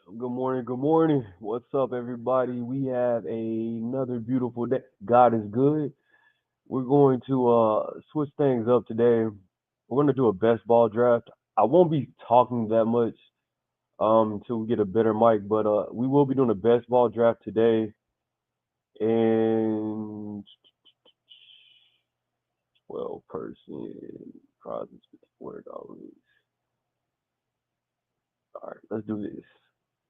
Good morning, good morning. What's up, everybody? We have another beautiful day. God is good. We're going to switch things up today. We're going to do a best ball draft. I won't be talking that much until we get a better mic, but we will be doing a best ball draft today. And 12 person prizes $54. All right, let's do this.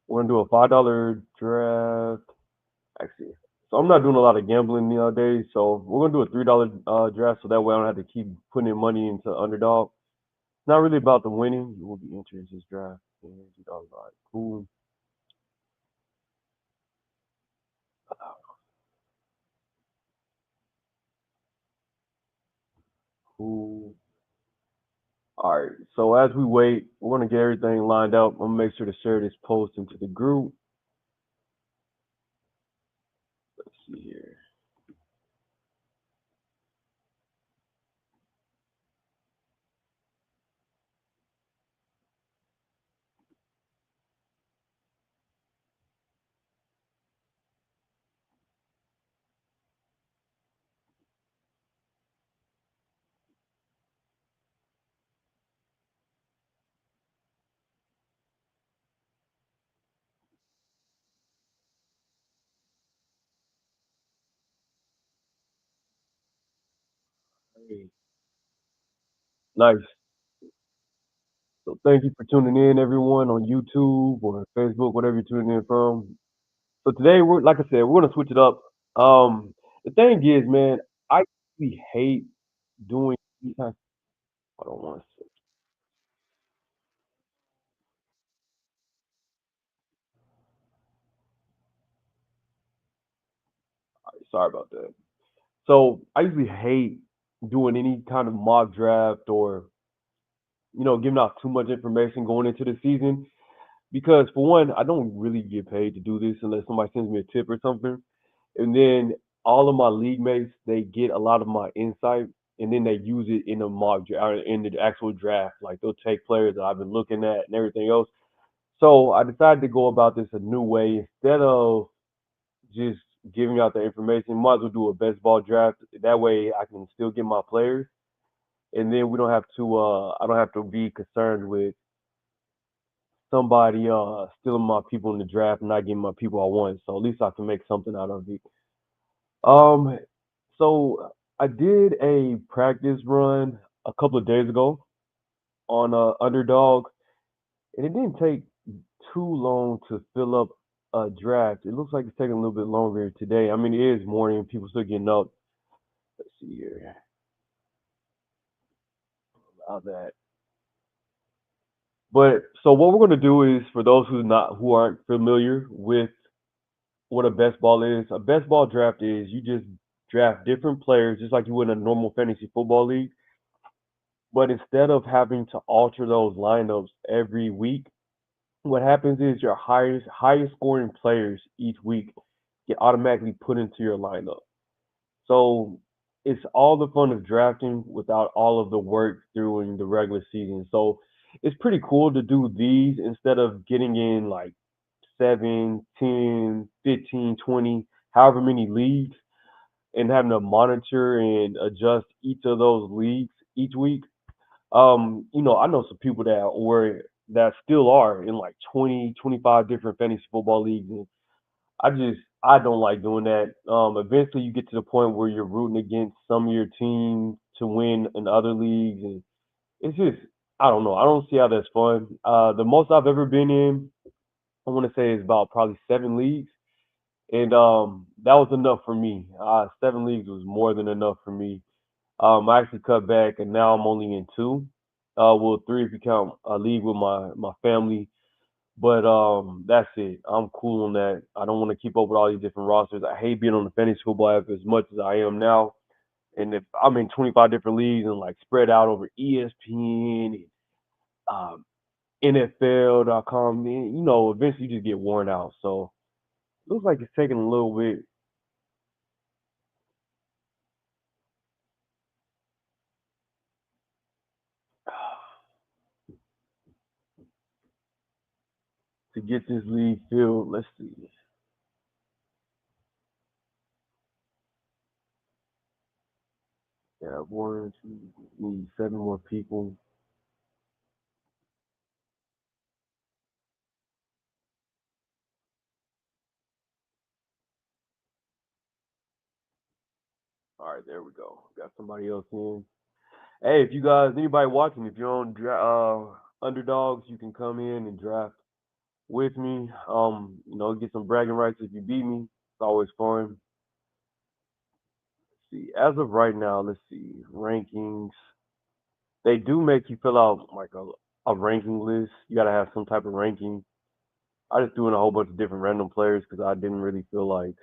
We're gonna do a $5 draft. Actually, so I'm not doing a lot of gambling nowadays. So we're gonna do a $3 draft, so that way I don't have to keep putting in money into underdog. It's not really about the winning. You will be entering this draft. And $3, all right, cool, cool. All right. So as we wait, we're gonna get everything lined up. I'm gonna make sure to share this post into the group. Let's see here. Hey, nice. So thank you for tuning in, everyone, on YouTube or Facebook, whatever you're tuning in from. So today, we're like I said, we're gonna switch it up. The thing is, man, I really hate doing these kinds. Hold on one second. Sorry about that. So I usually hate doing any kind of mock draft or giving out too much information going into the season because for one, I don't really get paid to do this unless somebody sends me a tip or something. And then all of my league mates, they get a lot of my insight and then they use it in the mock draft, in the actual draft. Like they'll take players that I've been looking at and everything else. So I decided to go about this a new way. Instead of just giving out the information, might as well do a best ball draft. That way I can still get my players, and then we don't have to. I don't have to be concerned with somebody stealing my people in the draft and not getting my people I want. So at least I can make something out of it. Um, so I did a practice run a couple of days ago on Underdog, and it didn't take too long to fill up a draft. It looks like it's taking a little bit longer today. I mean, it is morning, people still getting up. Let's see here. Allow that. But so what we're gonna do is for those who aren't familiar with what a best ball is, a best ball draft is you just draft different players just like you would in a normal fantasy football league. But instead of having to alter those lineups every week, what happens is your highest scoring players each week get automatically put into your lineup. So it's all the fun of drafting without all of the work during the regular season. So it's pretty cool to do these instead of getting in like 7, 10, 15, 20, however many leagues and having to monitor and adjust each of those leagues each week. I know some people that still are in like 20, 25 different fantasy football leagues. And I don't like doing that. Eventually you get to the point where you're rooting against some of your team to win in other leagues, and it's just I don't know. I don't see how that's fun. The most I've ever been in, I want to say, is about probably 7 leagues, and that was enough for me. 7 leagues was more than enough for me. I actually cut back, and now I'm only in two. Well, three if you count a league with my family. But that's it. I'm cool on that. I don't want to keep up with all these different rosters. I hate being on the fantasy football app as much as I am now. And if I'm in 25 different leagues and like spread out over ESPN, um, NFL.com, then eventually you just get worn out. So it looks like it's taking a little bit. to get this league filled. Let's see. Yeah, one, two, need 7 more people. All right, there we go. Got somebody else in. Hey, if you guys, anybody watching, if you're on underdogs, you can come in and draft with me. Get some bragging rights if you beat me. It's always fun. See, as of right now, let's see rankings. They do make you fill out like a ranking list. You gotta have some type of ranking. I just threw in a whole bunch of different random players because I didn't really feel like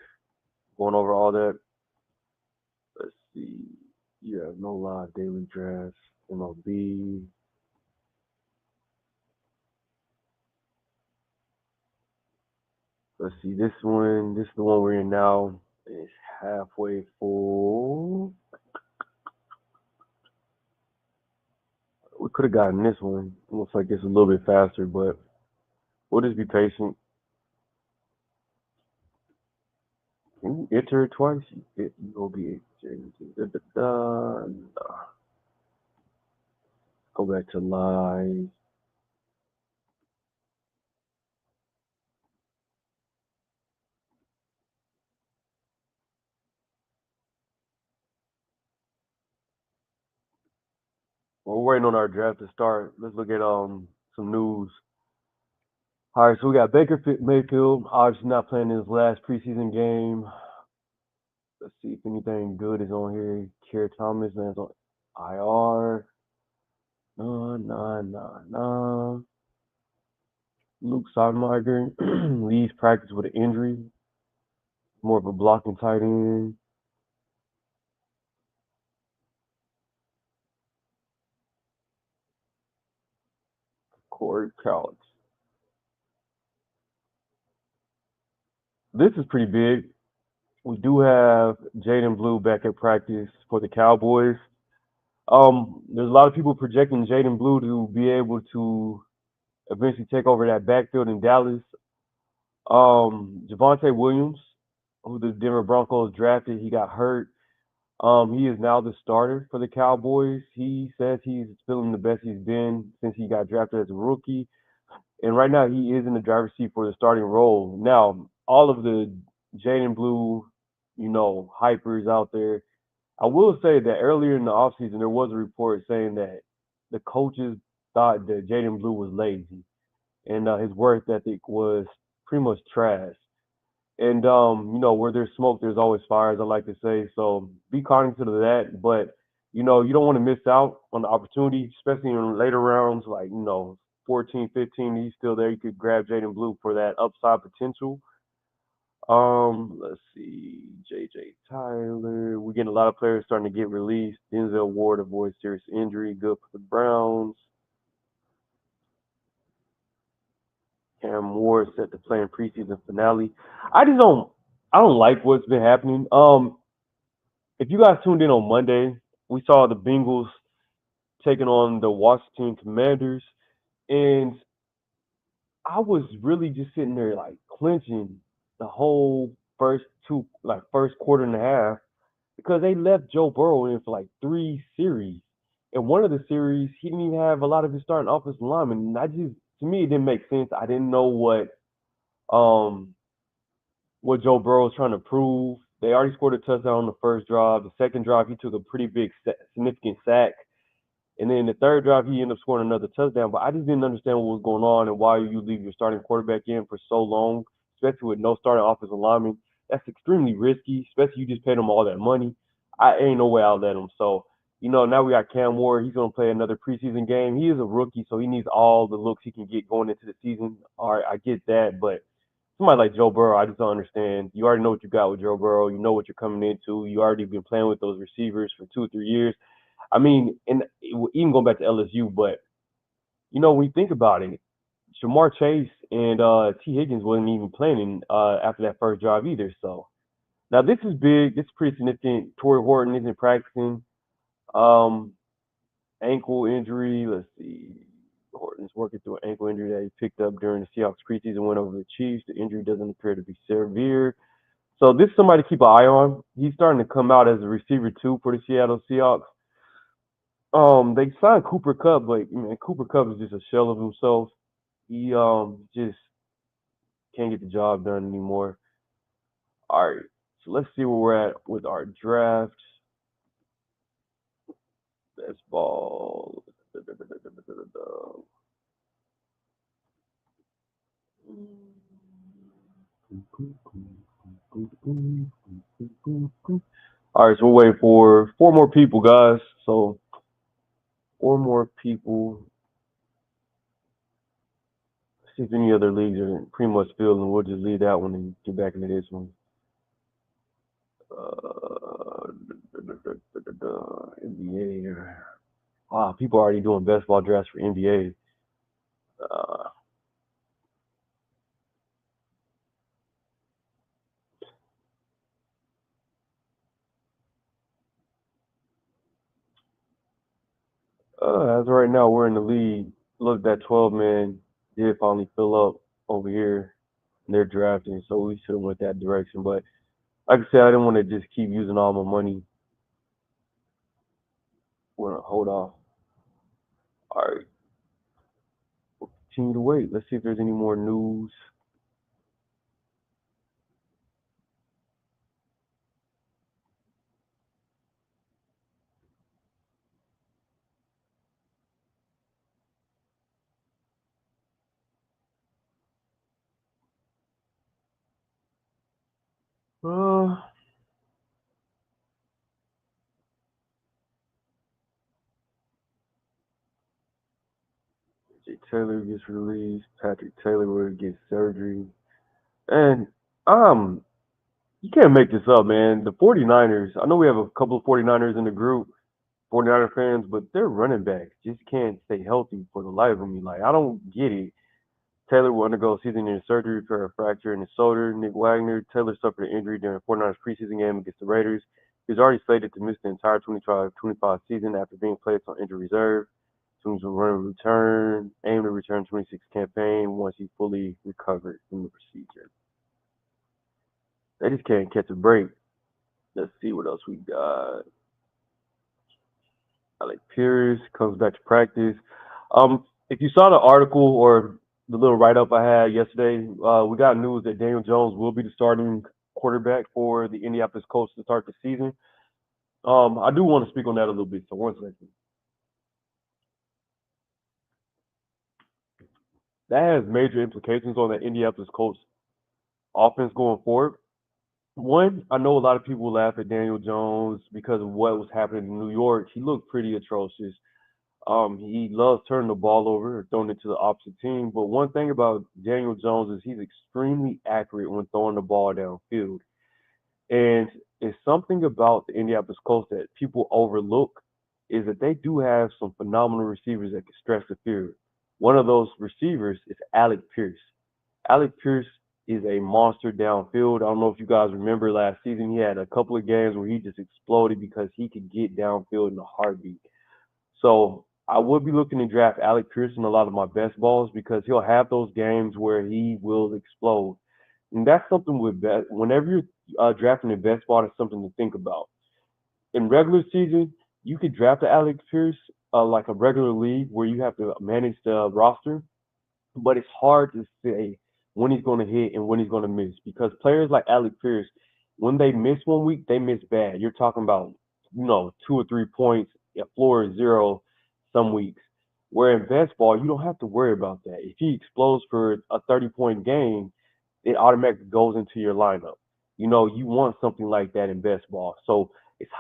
going over all that. Let's see. You have no live daily drafts, MLB. Let's see this one. This is the one we're in now. It's halfway full. We could have gotten this one. It looks like it's a little bit faster, but we'll just be patient. Can you enter it twice? You will be da, da, da, da. Go back to live. Well, we're waiting on our draft to start. Let's look at some news. All right, so we got Mayfield obviously not playing his last preseason game. Let's see if anything good is on here. Kier Thomas lands on IR. No, no, no, no. Luke Sonmeiger leaves practice with an injury. More of a blocking tight end. Corey Couch. This is pretty big. We do have Jaden Blue back at practice for the Cowboys. There's a lot of people projecting Jaden Blue to be able to eventually take over that backfield in Dallas. Javonte Williams, who the Denver Broncos drafted, he got hurt. He is now the starter for the Cowboys. He says he's feeling the best he's been since he got drafted as a rookie. And right now he is in the driver's seat for the starting role. Now, all of the Jaden Blue, hypers out there, I will say that earlier in the offseason there was a report saying that the coaches thought that Jaden Blue was lazy and his work ethic was pretty much trash. And where there's smoke, there's always fire, as I like to say. So be cognizant of that. But you don't want to miss out on the opportunity, especially in later rounds, like 14, 15. He's still there. You could grab Jaden Blue for that upside potential. Let's see, J.J. Tyler. We're getting a lot of players starting to get released. Denzel Ward avoids serious injury. Good for the Browns. Cam Ward set to play in preseason finale. I just don't. I don't like what's been happening. If you guys tuned in on Monday, we saw the Bengals taking on the Washington Commanders, and I was really just sitting there like clenching the whole first quarter and a half because they left Joe Burrow in for like 3 series. And one of the series, he didn't even have a lot of his starting offensive linemen. And to me, it didn't make sense. I didn't know um, what Joe Burrow was trying to prove. They already scored a touchdown on the first drive. The second drive, he took a pretty big, significant sack. And then the third drive, he ended up scoring another touchdown. But I just didn't understand what was going on and why you leave your starting quarterback in for so long, especially with no starting offensive lineman. That's extremely risky, especially you just paid him all that money. I ain't no way I'll let him. So, now we got Cam Ward. He's going to play another preseason game. He is a rookie, so he needs all the looks he can get going into the season. All right, I get that. But somebody like Joe Burrow, I just don't understand. You already know what you got with Joe Burrow. You know what you're coming into. You already been playing with those receivers for 2 or 3 years. I mean, and even going back to LSU, but when you think about it, Jamar Chase and T. Higgins wasn't even playing after that first drive either. So now this is big. This is pretty significant. Torrey Horton isn't practicing. Um, Ankle injury. Let's see. working through an ankle injury that he picked up during the Seahawks preseason win over the Chiefs. The injury doesn't appear to be severe. So this is somebody to keep an eye on. He's starting to come out as a receiver too for the Seattle Seahawks. They signed Cooper Kupp, but man, Cooper Kupp is just a shell of himself. He just can't get the job done anymore. All right, so let's see where we're at with our draft. Best ball. All right, so we're waiting for four more people, guys. So four more people. See if any other leagues are pretty much filled, and we'll just leave that one and get back into this one. NBA. Wow, people are already doing best ball drafts for NBA. Uh, as of right now, we're in the lead. Look, that 12 man did finally fill up over here. They're drafting, so we should have went that direction. But like I said, I didn't want to just keep using all my money. We're gonna hold off. All right, we'll continue to wait. Let's see if there's any more news. Uh, Jay Taylor gets released. Patrick Taylor will get surgery. And um, you can't make this up, man. The 49ers, I know we have a couple of 49ers in the group, 49er fans, but their running backs just can't stay healthy for the life of me. Like, I don't get it. Taylor will undergo season-ending surgery for a fracture in his shoulder. Nick Wagner, Taylor suffered an injury during the 49ers preseason game against the Raiders. He was already slated to miss the entire 25 season after being placed on injury reserve. Teams will aim to return 26 campaign once he fully recovered from the procedure. They just can't catch a break. Let's see what else we got. Alec Pierce comes back to practice. If you saw the article or the little write up I had yesterday, we got news that Daniel Jones will be the starting quarterback for the Indianapolis Colts to start the season. I do want to speak on that a little bit. So one second. That has major implications on the Indianapolis Colts offense going forward. One, I know a lot of people laugh at Daniel Jones because of what was happening in New York. He looked pretty atrocious. He loves turning the ball over or throwing it to the opposite team. But one thing about Daniel Jones is he's extremely accurate when throwing the ball downfield. And it's something about the Indianapolis Colts that people overlook is that they do have some phenomenal receivers that can stretch the field. One of those receivers is Alec Pierce. Alec Pierce is a monster downfield. I don't know if you guys remember last season, he had a couple of games where he just exploded because he could get downfield in a heartbeat. So I would be looking to draft Alec Pierce in a lot of my best balls because he'll have those games where he will explode. And that's something with whenever you're drafting a best ball, that's something to think about. In regular season, you could draft Alex Pierce like a regular league where you have to manage the roster, but it's hard to say when he's going to hit and when he's going to miss because players like Alex Pierce, when they miss one week, they miss bad. You're talking about 2 or 3 points, a floor is zero some weeks. Where in best ball, you don't have to worry about that. If he explodes for a 30-point game, it automatically goes into your lineup. You want something like that in best ball. So it's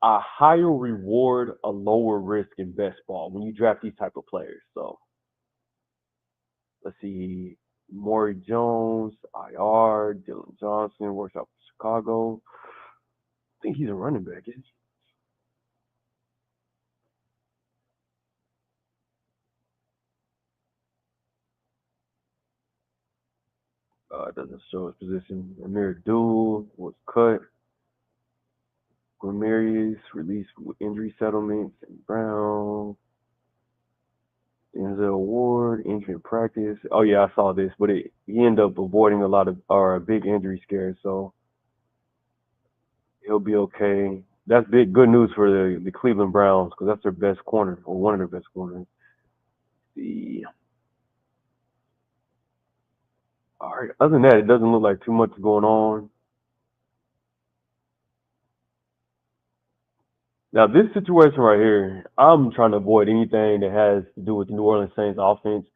a higher reward, a lower risk in best ball when you draft these type of players. So let's see. Maury Jones, IR, Dylan Johnson, works out for Chicago. I think he's a running back, isn't he? It doesn't show his position. Amir Abdul was cut. Gramarius released with injury settlements. And Brown. injury in practice. Oh yeah, I saw this, but he ended up avoiding a lot of or a big injury scare, so he'll be okay. That's big good news for the Cleveland Browns because that's their best corner or one of their best corners. The All right. Other than that, it doesn't look like too much going on. Now, this situation right here, I'm trying to avoid anything that has to do with the New Orleans Saints offense.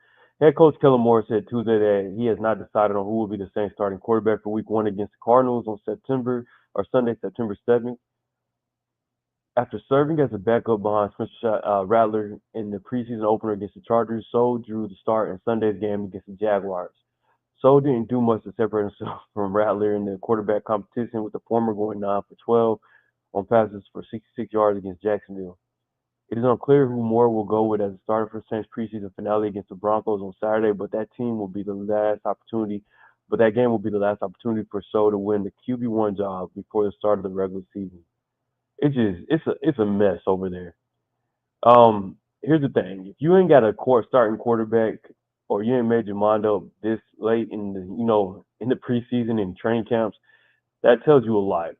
Head coach Kellen Moore said Tuesday that he has not decided on who will be the Saints starting quarterback for Week 1 against the Cardinals on Sunday, September 7th. After serving as a backup behind Spencer Rattler in the preseason opener against the Chargers, So drew the start in Sunday's game against the Jaguars. So didn't do much to separate himself from Rattler in the quarterback competition, with the former going 9 for 12 on passes for 66 yards against Jacksonville. It is unclear who Moore will go with as a starter for Saints preseason finale against the Broncos on Saturday, but that team will be the last opportunity. But that game will be the last opportunity for So to win the QB1 job before the start of the regular season. It's a mess over there. Here's the thing: if you ain't got a core starting quarterback, or you ain't made your mind up this late in the in the preseason and training camps, that tells you a lot.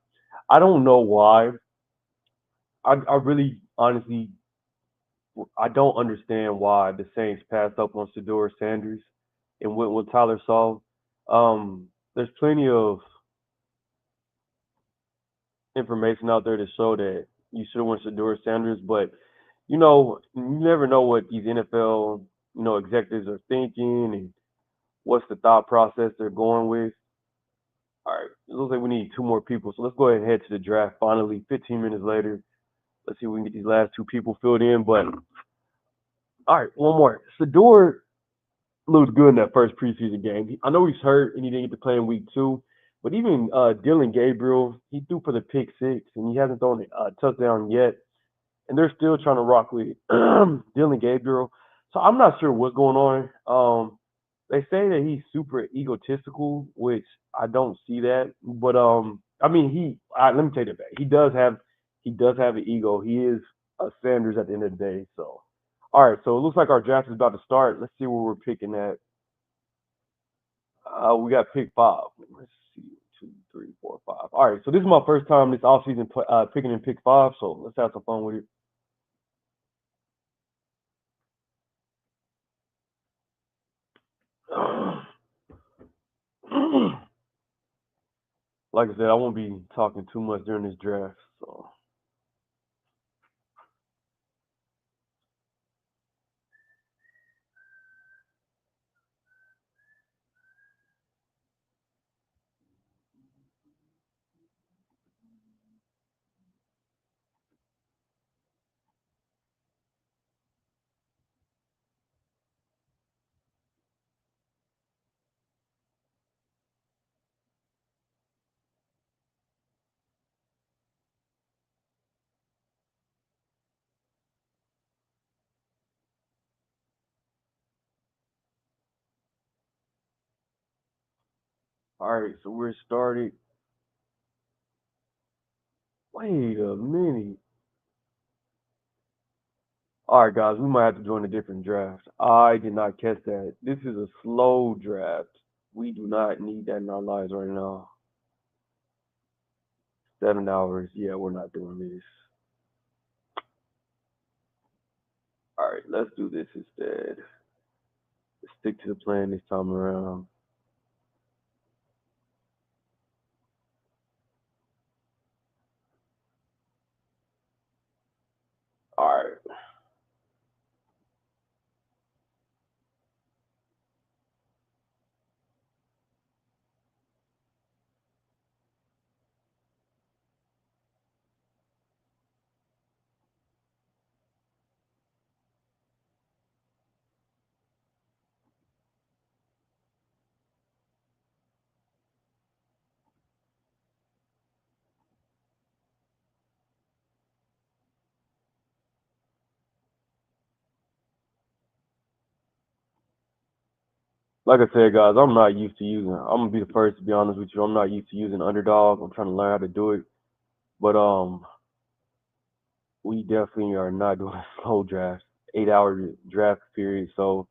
I don't know why. I really honestly I don't understand why the Saints passed up on Shedeur Sanders and went with Tyler Saul. There's plenty of information out there to show that you should have went Shedeur Sanders, but you never know what these NFL executives are thinking and what's the thought process they're going with. All right, it looks like we need two more people, so let's go ahead and head to the draft. Finally, 15 minutes later, let's see if we can get these last two people filled in. But all right, one more. Shedeur looked good in that first preseason game. I know he's hurt and he didn't get to play in week 2, but even Dylan Gabriel, he threw for the pick six and he hasn't thrown a touchdown yet. And they're still trying to rock with Dylan Gabriel. So I'm not sure what's going on. They say that he's super egotistical, which I don't see that. But I mean, let me take that back. He does have an ego. He is a Sanders at the end of the day. So, all right. So it looks like our draft is about to start. Let's see where we're picking at. We got pick 5. Let's see, 2, 3, 4, 5. All right. So this is my first time this offseason picking in pick 5. So let's have some fun with it. Like I said, I won't be talking too much during this draft. So, all right. So we're started. Wait a minute. All right, guys, we might have to join a different draft. I did not catch that. This is a slow draft. We do not need that in our lives right now. 7 hours. Yeah, we're not doing this. All right, let's do this instead. Let's stick to the plan this time around. All right. Like I said, guys, I'm not used to using. I'm gonna be the first to be honest with you. I'm not used to using underdog. I'm trying to learn how to do it. But we definitely are not doing a slow draft, 8 hour draft period. So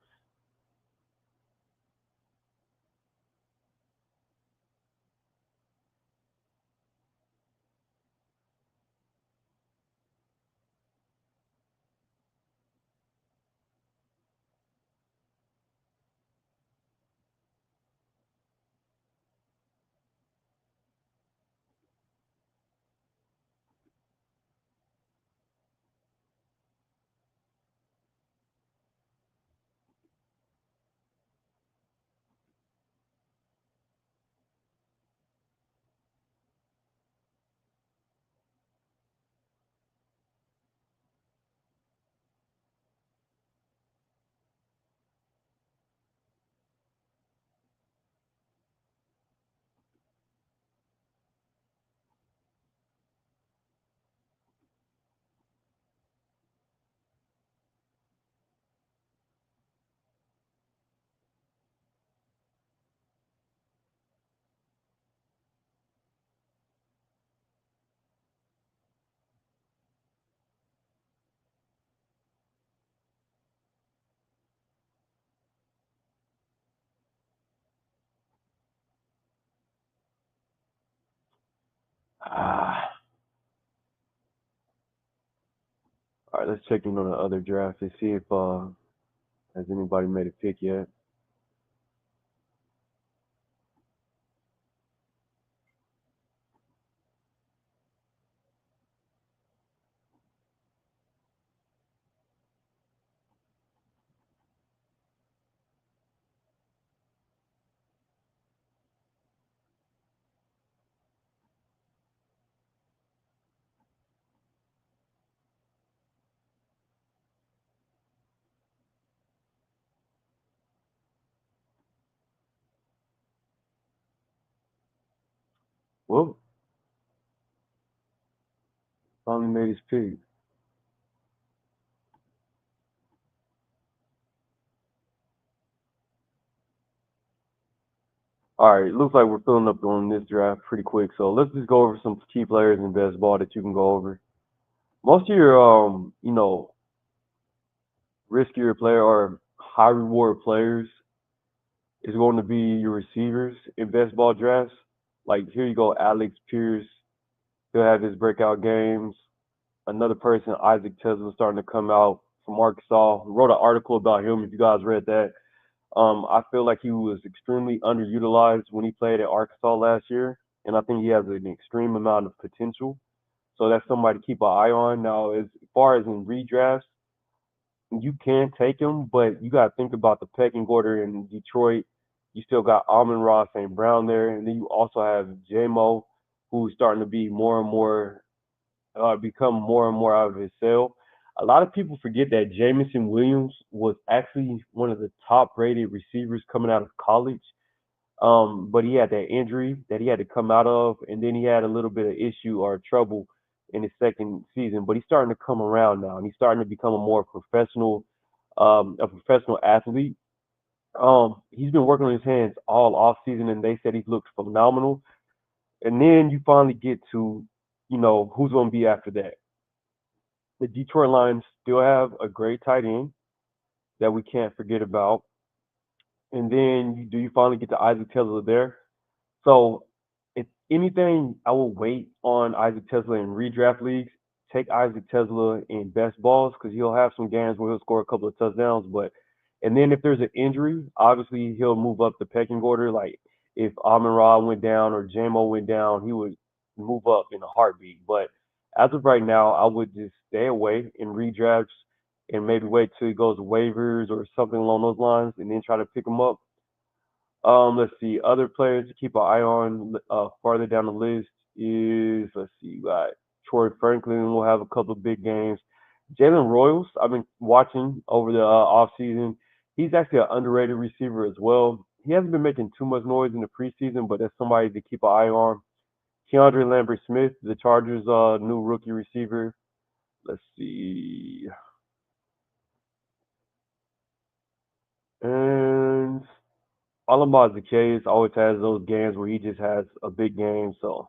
right, let's check in on the other draft and see if has anybody made a pick yet. Well, finally made his pick. All right, looks like we're filling up on this draft pretty quick. So let's just go over some key players in best ball that you can go over. Most of your riskier player or high reward players is going to be your receivers in best ball drafts. Like here you go, Alex Pierce. He'll have his breakout games. Another person, Isaac Tesla, starting to come out from Arkansas. Wrote an article about him. If you guys read that, I feel like he was extremely underutilized when he played at Arkansas last year, and I think he has an extreme amount of potential. So that's somebody to keep an eye on. Now, as far as in redrafts, you can take him, but you got to think about the pecking order in Detroit. You still got Amon Ross St. Brown there, and then you also have JMO, who's starting to be more and more, become more and more out of his cell. A lot of people forget that Jamison Williams was actually one of the top rated receivers coming out of college. But he had that injury that he had to come out of, and then he had a little bit of issue or trouble in his second season. But he's starting to come around now, and he's starting to become a professional athlete. He's been working on his hands all off season, and they said he looks phenomenal. And then you finally get to, who's going to be after that. The Detroit Lions still have a great tight end that we can't forget about. And then you finally get to Isaac Taylor there. So if anything, I will wait on Isaac Tesla in redraft leagues. Take Isaac Tesla in best balls because he'll have some games where he'll score a couple of touchdowns. And then if there's an injury, obviously he'll move up the pecking order. Like if Amon Ra went down or JMO went down, he would move up in a heartbeat. But as of right now, I would just stay away in redrafts and maybe wait till he goes to waivers or something along those lines and then try to pick him up. Let's see. Other players to keep an eye on farther down the list is let's see. You got Troy Franklin will have a couple of big games. Jalen Royals, I've been watching over the off season. He's actually an underrated receiver as well. He hasn't been making too much noise in the preseason, but that's somebody to keep an eye on. Keandre Lambert Smith, the Chargers' new rookie receiver. Let's see. And Alamaz Zacchaeus always has those games where he just has a big game. So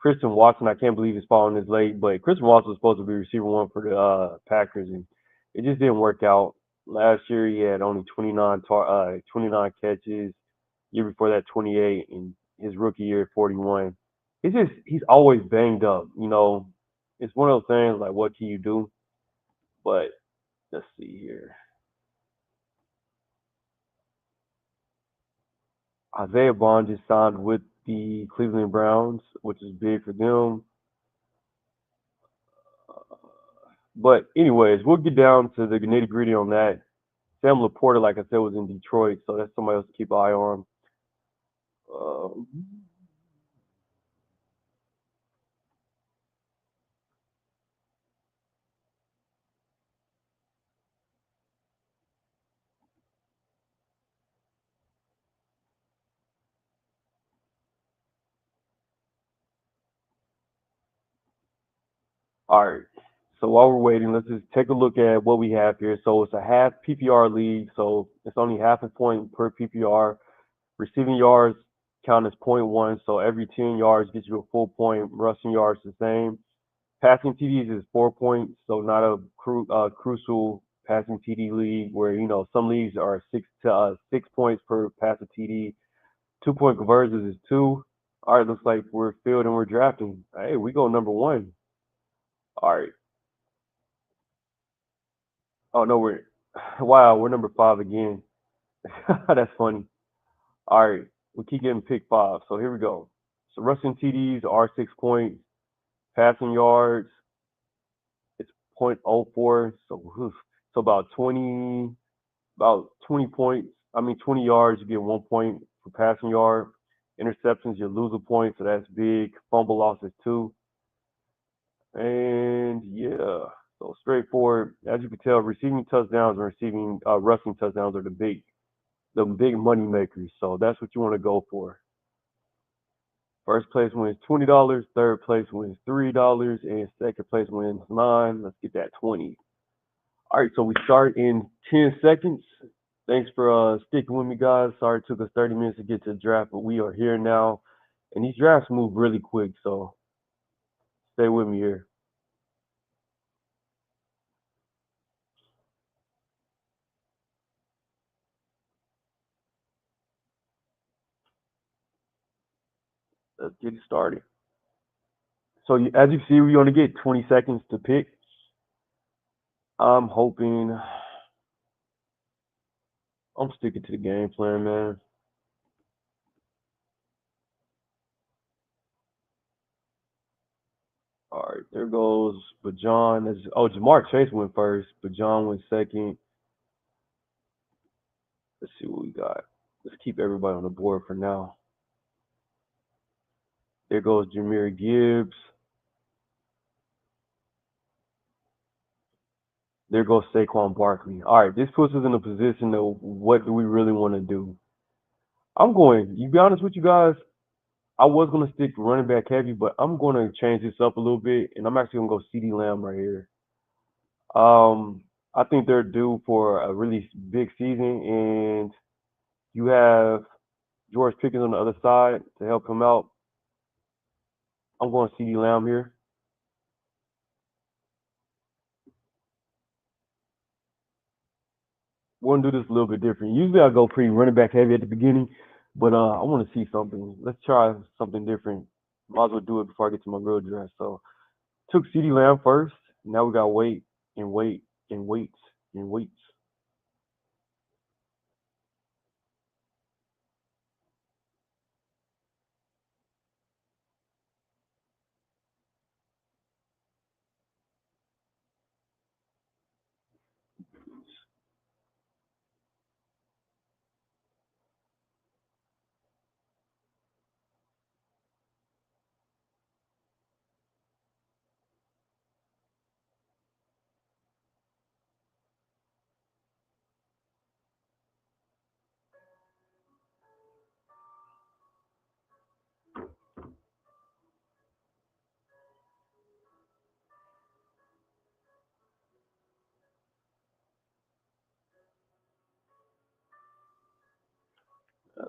Christian Watson, I can't believe he's falling this late, but Christian Watson was supposed to be receiver one for the Packers, and it just didn't work out. Last year he had only 29 catches. Year before that, 28, and his rookie year, 41. He's always banged up. It's one of those things like what can you do? But let's see here. Isaiah Bond just signed with the Cleveland Browns, which is big for them. But anyways, we'll get down to the nitty gritty on that. Sam Laporta, like I said, was in Detroit, so that's somebody else to keep an eye on. Um, all right. So while we're waiting, let's just take a look at what we have here. So it's a half PPR league, so it's only half a point per PPR. Receiving yards count as point 0.1, so every 10 yards gets you a full point. Rushing yards the same. Passing TDs is 4 points, so not a crucial passing TD league where some leagues are 6 points per passing TD. 2 point conversions is two. All right, looks like we're filled and we're drafting. Hey, we go number one. All right, Oh no, we're wow, we're number 5 again. That's funny. All right, we keep getting pick 5. So here we go. So rushing TDs are 6 points. Passing yards, it's point oh 0.04. So about 20 points. I mean 20 yards, you get 1 point for passing yard. Interceptions, you lose a point, so that's big. Fumble losses 2. And yeah, so straightforward. As you can tell, receiving touchdowns and receiving rushing touchdowns are the big money makers. So that's what you want to go for. First place wins $20, third place wins $3, and second place wins 9. Let's get that 20. All right, so we start in 10 seconds. Thanks for sticking with me, guys. Sorry it took us 30 minutes to get to the draft, but we are here now. And these drafts move really quick, so stay with me here. Let's get it started. So as you see, we only get 20 seconds to pick. I'm hoping I'm sticking to the game plan, man. All right, there goes Bajan. Oh, Jamar Chase went first. Bajan went second. Let's see what we got. Let's keep everybody on the board for now. There goes Jahmyr Gibbs. There goes Saquon Barkley. All right, this puts us in a position of what do we really want to do? I'm going. You be honest with you guys. I was gonna stick running back heavy, but I'm gonna change this up a little bit, and I'm actually gonna go CeeDee Lamb right here. I think they're due for a really big season, and you have George Pickens on the other side to help him out. I'm going CeeDee Lamb here. We're gonna do this a little bit different. Usually I go pretty running back heavy at the beginning, but I want to see something. Let's try something different. Might as well do it before I get to my real draft. So took CeeDee Lamb first. Now we got wait and wait and wait and wait.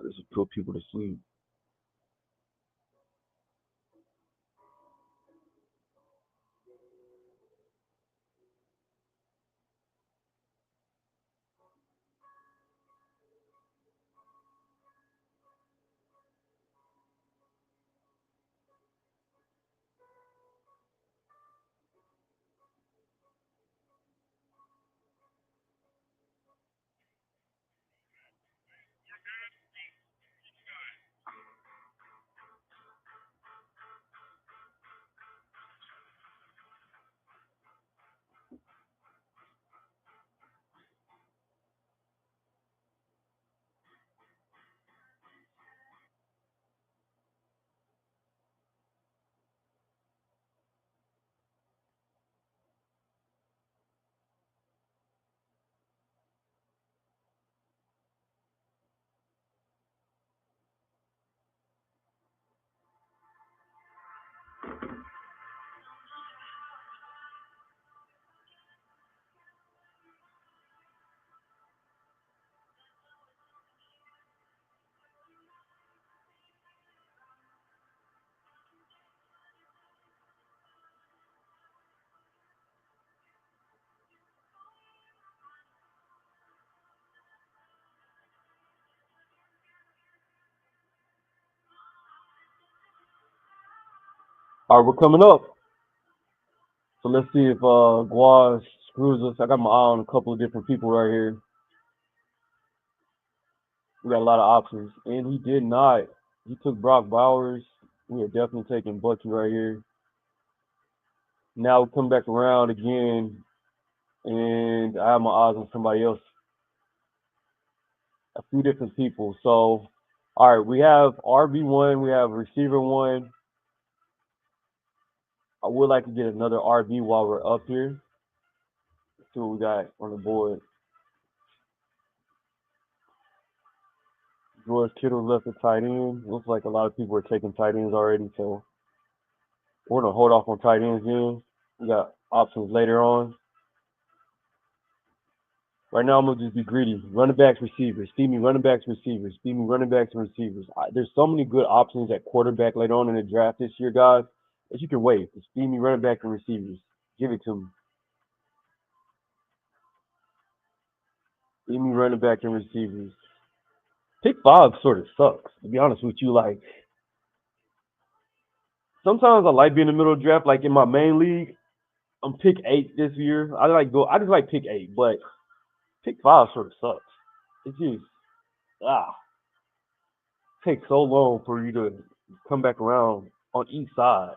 This will put people to sleep. All right, we're coming up. So let's see if Guaz bruisers. I got my eye on a couple of different people right here. We got a lot of options, and he did not. He took Brock Bowers. We are definitely taking Bucky right here. Now we come back around again, and I have my eyes on somebody else, a few different people. So, all right, we have RB1, we have receiver one. I would like to get another RB while we're up here. Let's see what we got on the board. George Kittle left the tight end. Looks like a lot of people are taking tight ends already, so we're gonna hold off on tight ends then. We got options later on. Right now, I'm gonna just be greedy. Running backs, receivers. Feed me running backs, receivers. Feed me running backs and receivers. There's so many good options at quarterback later on in the draft this year, guys, that you can wait. Just feed me running back and receivers. Give it to me. Feed me running back and receivers. Pick five sort of sucks, to be honest with you. Like sometimes I like being in the middle of the draft. Like in my main league, I'm pick 8 this year. I just like pick 8, but pick five sort of sucks. It's just ah takes so long for you to come back around on each side.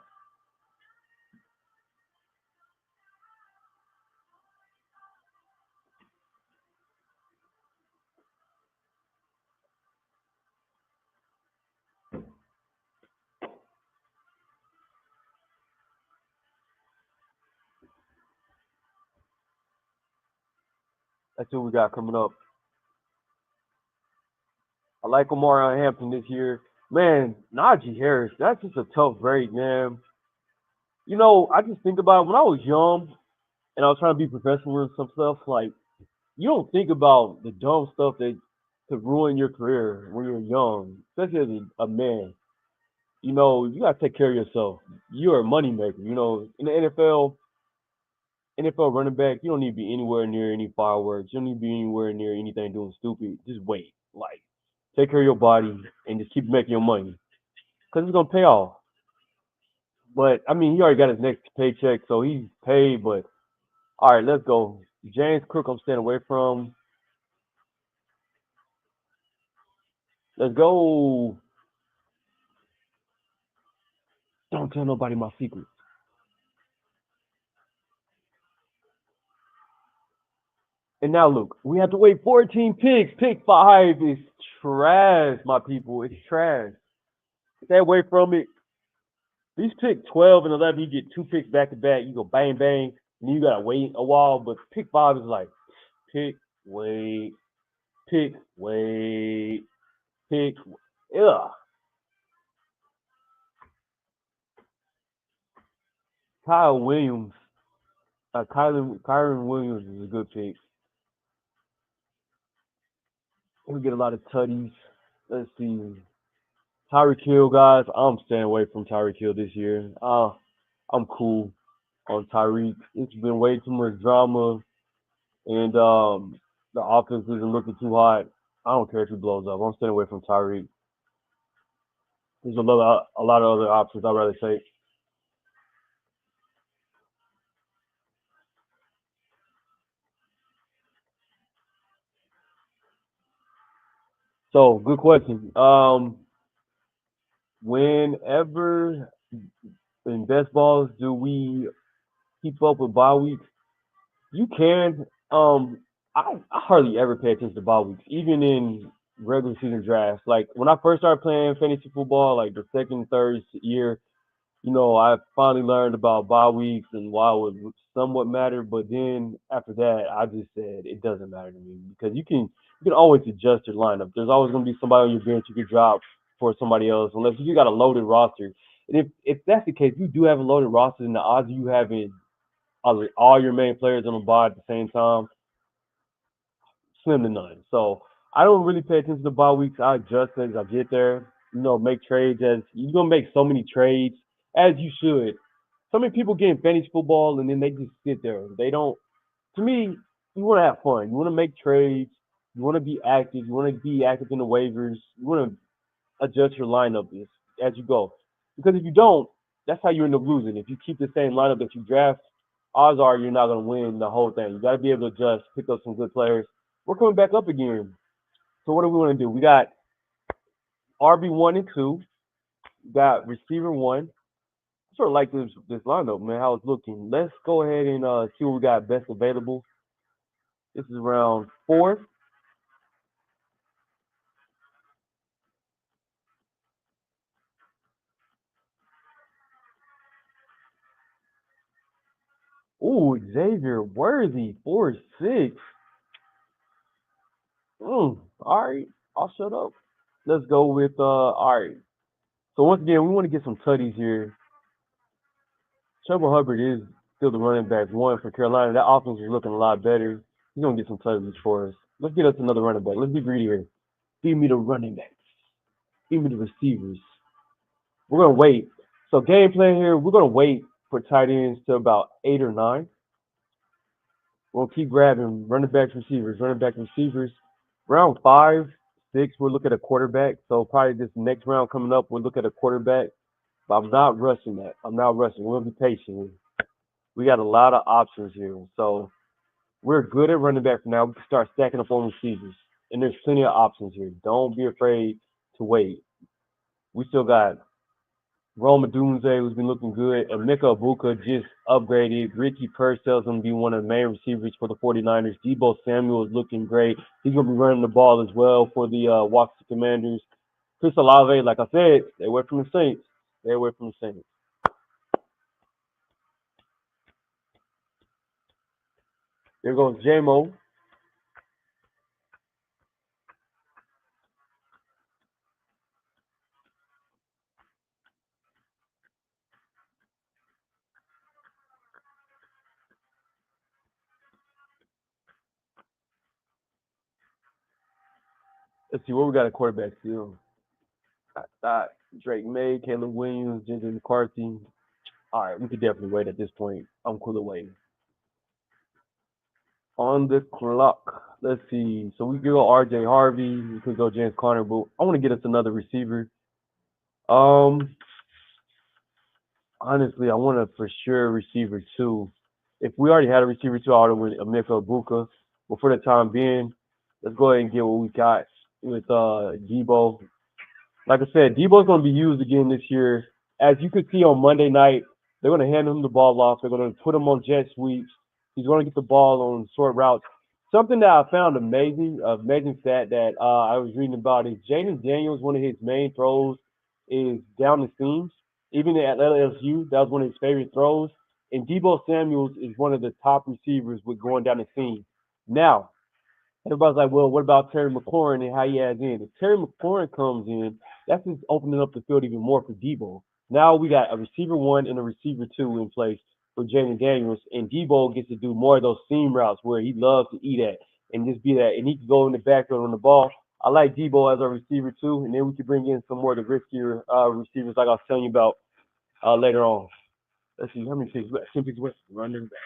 That's what we got coming up. I like Omar Hampton this year. Man, Najee Harris, that's just a tough grade, man. You know, I just think about when I was young and I was trying to be professional and some stuff, like you don't think about the dumb stuff that could ruin your career when you're young, especially as a man. You know, you gotta take care of yourself. You're a moneymaker. You know, in the NFL running back, you don't need to be anywhere near any fireworks. You don't need to be anywhere near anything doing stupid. Just wait. Like, take care of your body and just keep making your money. Because it's going to pay off. But, I mean, he already got his next paycheck, so he's paid. But, all right, let's go. James Cook, I'm staying away from. Let's go. Don't tell nobody my secret. And now, look, we have to wait 14 picks. Pick 5 is trash, my people. It's trash. Stay away from it. These pick 12 and 11, you get 2 picks back to back. You go bang, bang, and you got to wait a while. But pick 5 is like pick, wait, pick, wait, pick. Ugh. Kyle Williams, Kyron Williams is a good pick. We get a lot of tutties. Let's see. Tyreek Hill, guys. I'm staying away from Tyreek Hill this year. I'm cool on Tyreek. It's been way too much drama, and the offense isn't looking too hot. I don't care if he blows up. I'm staying away from Tyreek. There's a lot of other options I'd rather take. So, good question. Whenever in best balls do we keep up with bye weeks? You can. I hardly ever pay attention to bye weeks, even in regular season drafts. Like when I first started playing fantasy football, like the second, third year, I finally learned about bye weeks and why it would somewhat matter. But then after that, I just said it doesn't matter to me because you can always adjust your lineup. There's always going to be somebody on your bench you could drop for somebody else unless you got a loaded roster. And if that's the case, you do have a loaded roster, and the odds of you having all your main players on the bye at the same time slim to none. So I don't really pay attention to bye weeks. I adjust as I get there. Make trades as you're gonna make so many trades as you should. So many people get in fantasy football and then they just sit there. They don't. To me, you want to have fun. You want to make trades. You want to be active. You want to be active in the waivers. You want to adjust your lineup as you go. Because if you don't, that's how you end up losing. If you keep the same lineup that you draft, odds are you're not going to win the whole thing. You got to be able to adjust, pick up some good players. We're coming back up again. So what do we want to do? We got RB1 and 2. We got receiver 1. I sort of like this lineup, man, how it's looking. Let's go ahead and see what we got best available. This is round 4. Ooh, Xavier Worthy, 4-6. All right, I'll shut up. Let's go with all right. So once again, we want to get some tutties here. Trevor Hubbard is still the running back one for Carolina. That offense is looking a lot better. He's gonna get some tutties for us. Let's get us another running back. Let's be greedy here. Feed me the running backs. Feed me the receivers. We're gonna wait. So game plan here, we're gonna wait for tight ends to about 8 or 9. We'll keep grabbing running backs, receivers, running back, receivers. Round 5, 6, we'll look at a quarterback. So probably this next round coming up, we'll look at a quarterback. But I'm not rushing that. I'm not rushing. We'll be patient. We got a lot of options here. So we're good at running back for now. We can start stacking up on receivers. And there's plenty of options here. Don't be afraid to wait. We still got Roma Dunze, who's been looking good. Emeka Ibuka just upgraded. Ricky Purcell's going to be one of the main receivers for the 49ers. Deebo Samuel is looking great. He's going to be running the ball as well for the Washington Commanders. Chris Olave, like I said, stay away from the Saints. Stay away from the Saints. There goes J-Mo. Let's see what we got at quarterback still. Got Drake May, Caleb Williams, Ginger McCarthy. All right, we could definitely wait at this point. I'm cool to wait. On the clock. Let's see. So we could go RJ Harvey. We could go James Conner, but I want to get us another receiver. Um, honestly, I want a for sure receiver too. If we already had a receiver too, I would have went Emeka Ibuka. But for the time being, let's go ahead and get what we got with Deebo. Like I said, Debo's going to be used again this year. As you could see on Monday night, they're going to hand him the ball off. They're going to put him on jet sweeps. He's going to get the ball on short routes. Something that I found amazing stat that I was reading about is Jaden Daniels, one of his main throws is down the seams. Even at LSU, that was one of his favorite throws. And Deebo Samuels is one of the top receivers with going down the seam. Now, everybody's like, well, what about Terry McLaurin and how he adds in? If Terry McLaurin comes in, that's just opening up the field even more for Deebo. Now we got a receiver 1 and a receiver 2 in place for Jaden Daniels, and Deebo gets to do more of those seam routes where he loves to eat at and just be that, and he can go in the backfield on the ball. I like Deebo as a receiver too, and then we can bring in some more of the riskier receivers like I was telling you about later on. Let's see, how many picks? 10 picks left. Running back.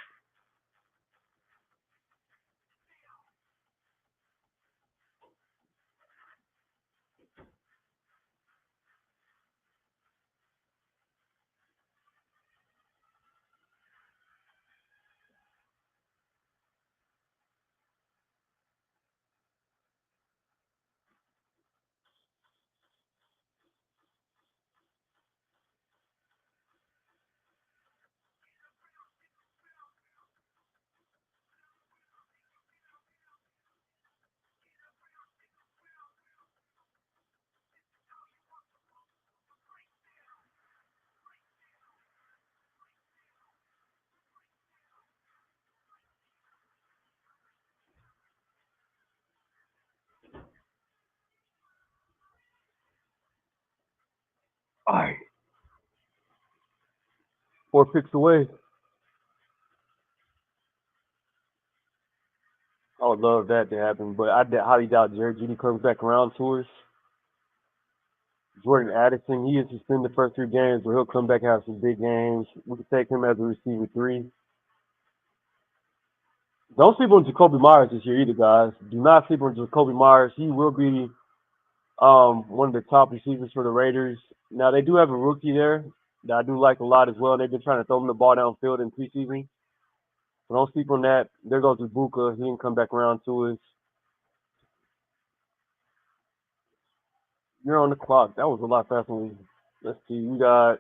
All right, 4 picks away. I would love that to happen, but I highly doubt Jared Judy comes back around to us. Jordan Addison, he is suspended the first 3 games, but he'll come back and have some big games. We can take him as a receiver 3. Don't sleep on Jacoby Myers this year either, guys. Do not sleep on Jacoby Myers. He will be one of the top receivers for the Raiders. Now they do have a rookie there that I do like a lot as well. They've been trying to throw him the ball downfield in preseason. So don't sleep on that. There goes Ibuka. He didn't come back around to us. You're on the clock. That was a lot faster than we. Let's see. We got.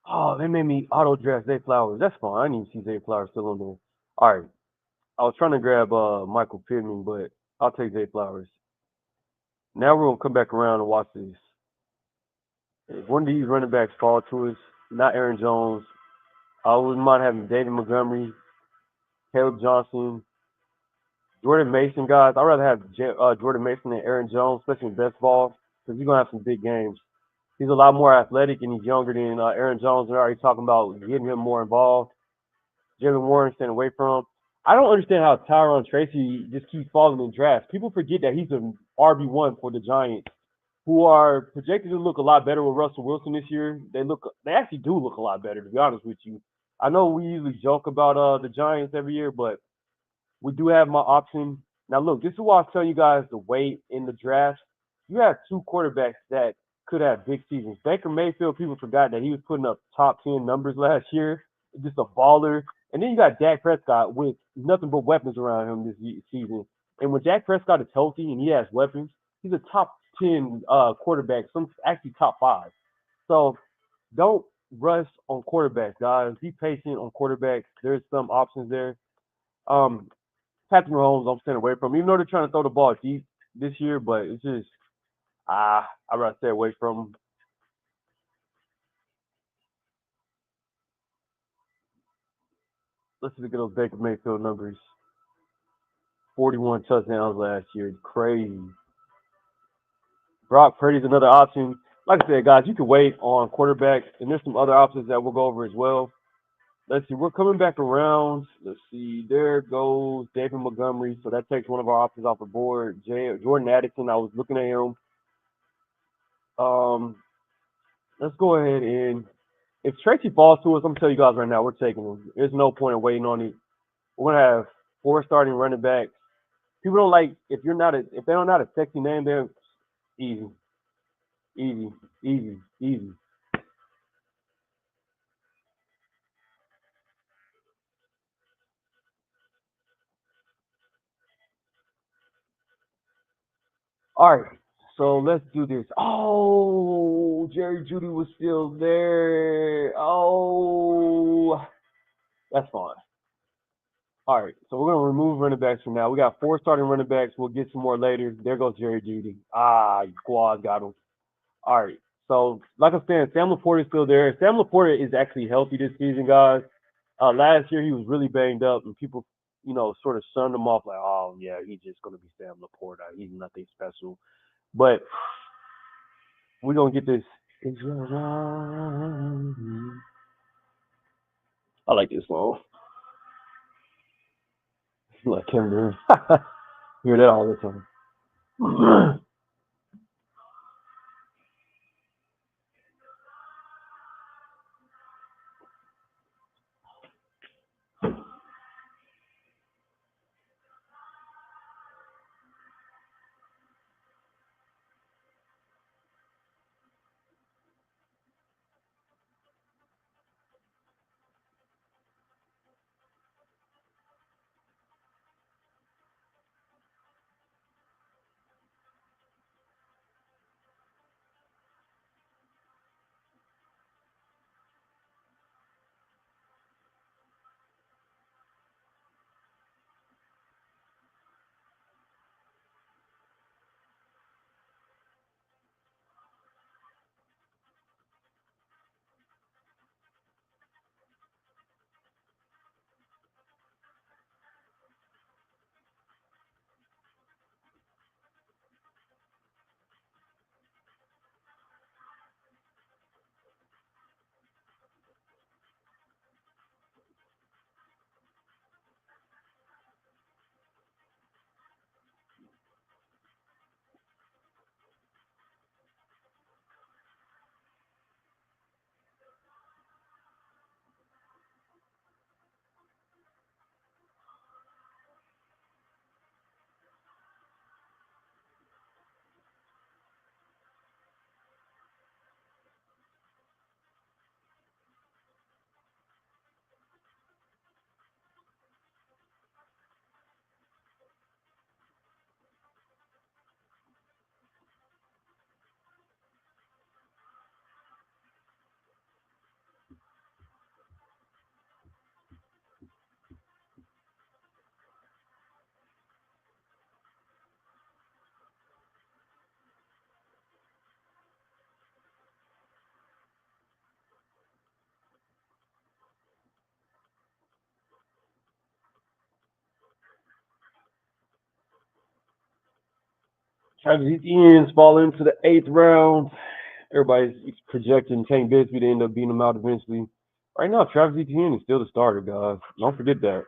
Oh, they made me auto draft Zay Flowers. That's fine. I didn't even see Zay Flowers still on there. All right. I was trying to grab Michael Pittman, but I'll take Zay Flowers. Now we're gonna come back around and watch this. If one of these running backs fall to us, not Aaron Jones, I wouldn't mind having David Montgomery, Caleb Johnson, Jordan Mason, guys. I'd rather have Jordan Mason than Aaron Jones, especially in best ball, because he's gonna have some big games. He's a lot more athletic and he's younger than Aaron Jones. They're already talking about getting him more involved. Jalen Warren staying away from him. I don't understand how Tyron Tracy just keeps falling in drafts. People forget that he's an RB1 for the Giants, who are projected to look a lot better with Russell Wilson this year. They actually do look a lot better, to be honest with you. I know we usually joke about the Giants every year, but we do have my option. Now, look, this is why I tell you guys to wait in the draft. You have two quarterbacks that could have big seasons. Baker Mayfield, people forgot that he was putting up top 10 numbers last year, just a baller. And then you got Dak Prescott with nothing but weapons around him this season. And when Dak Prescott is healthy and he has weapons, he's a top 10 quarterback, some actually top five. So don't rush on quarterbacks, guys. Be patient on quarterbacks. There's some options there. Um, Patrick Mahomes, I'm staying away from. Even though they're trying to throw the ball deep this year, but it's just I'd rather stay away from him. Let's look at those Baker Mayfield numbers. 41 touchdowns last year. Crazy. Brock Purdy's another option. Like I said, guys, you can wait on quarterbacks, and there's some other options that we'll go over as well. Let's see. We're coming back around. Let's see. There goes David Montgomery. So that takes one of our options off the board. Jordan Addison. I was looking at him. Um, let's go ahead and if Tracy falls to us, I'm gonna tell you guys right now, we're taking him. There's no point in waiting on it. We're gonna have four starting running backs. People don't like if they don't have a sexy name, they're easy, easy, easy, easy. All right, so let's do this. Oh, Jerry Judy was still there. Oh, that's fine. All right, so we're gonna remove running backs from now. We got four starting running backs. We'll get some more later. There goes Jerry Judy. Squad got him. All right. So, like I said, Sam Laporta is still there. Sam Laporta is actually healthy this season, guys. Last year he was really banged up, and people, sort of shunned him off like, oh yeah, he's just gonna be Sam Laporta. He's nothing special. But we're gonna get this. I like this song. Like Kim hear that all the time. Travis Etienne's fall into the eighth round. Everybody's projecting Tank Bigsby to end up beating him out eventually. Right now, Travis Etienne is still the starter, guys. Don't forget that.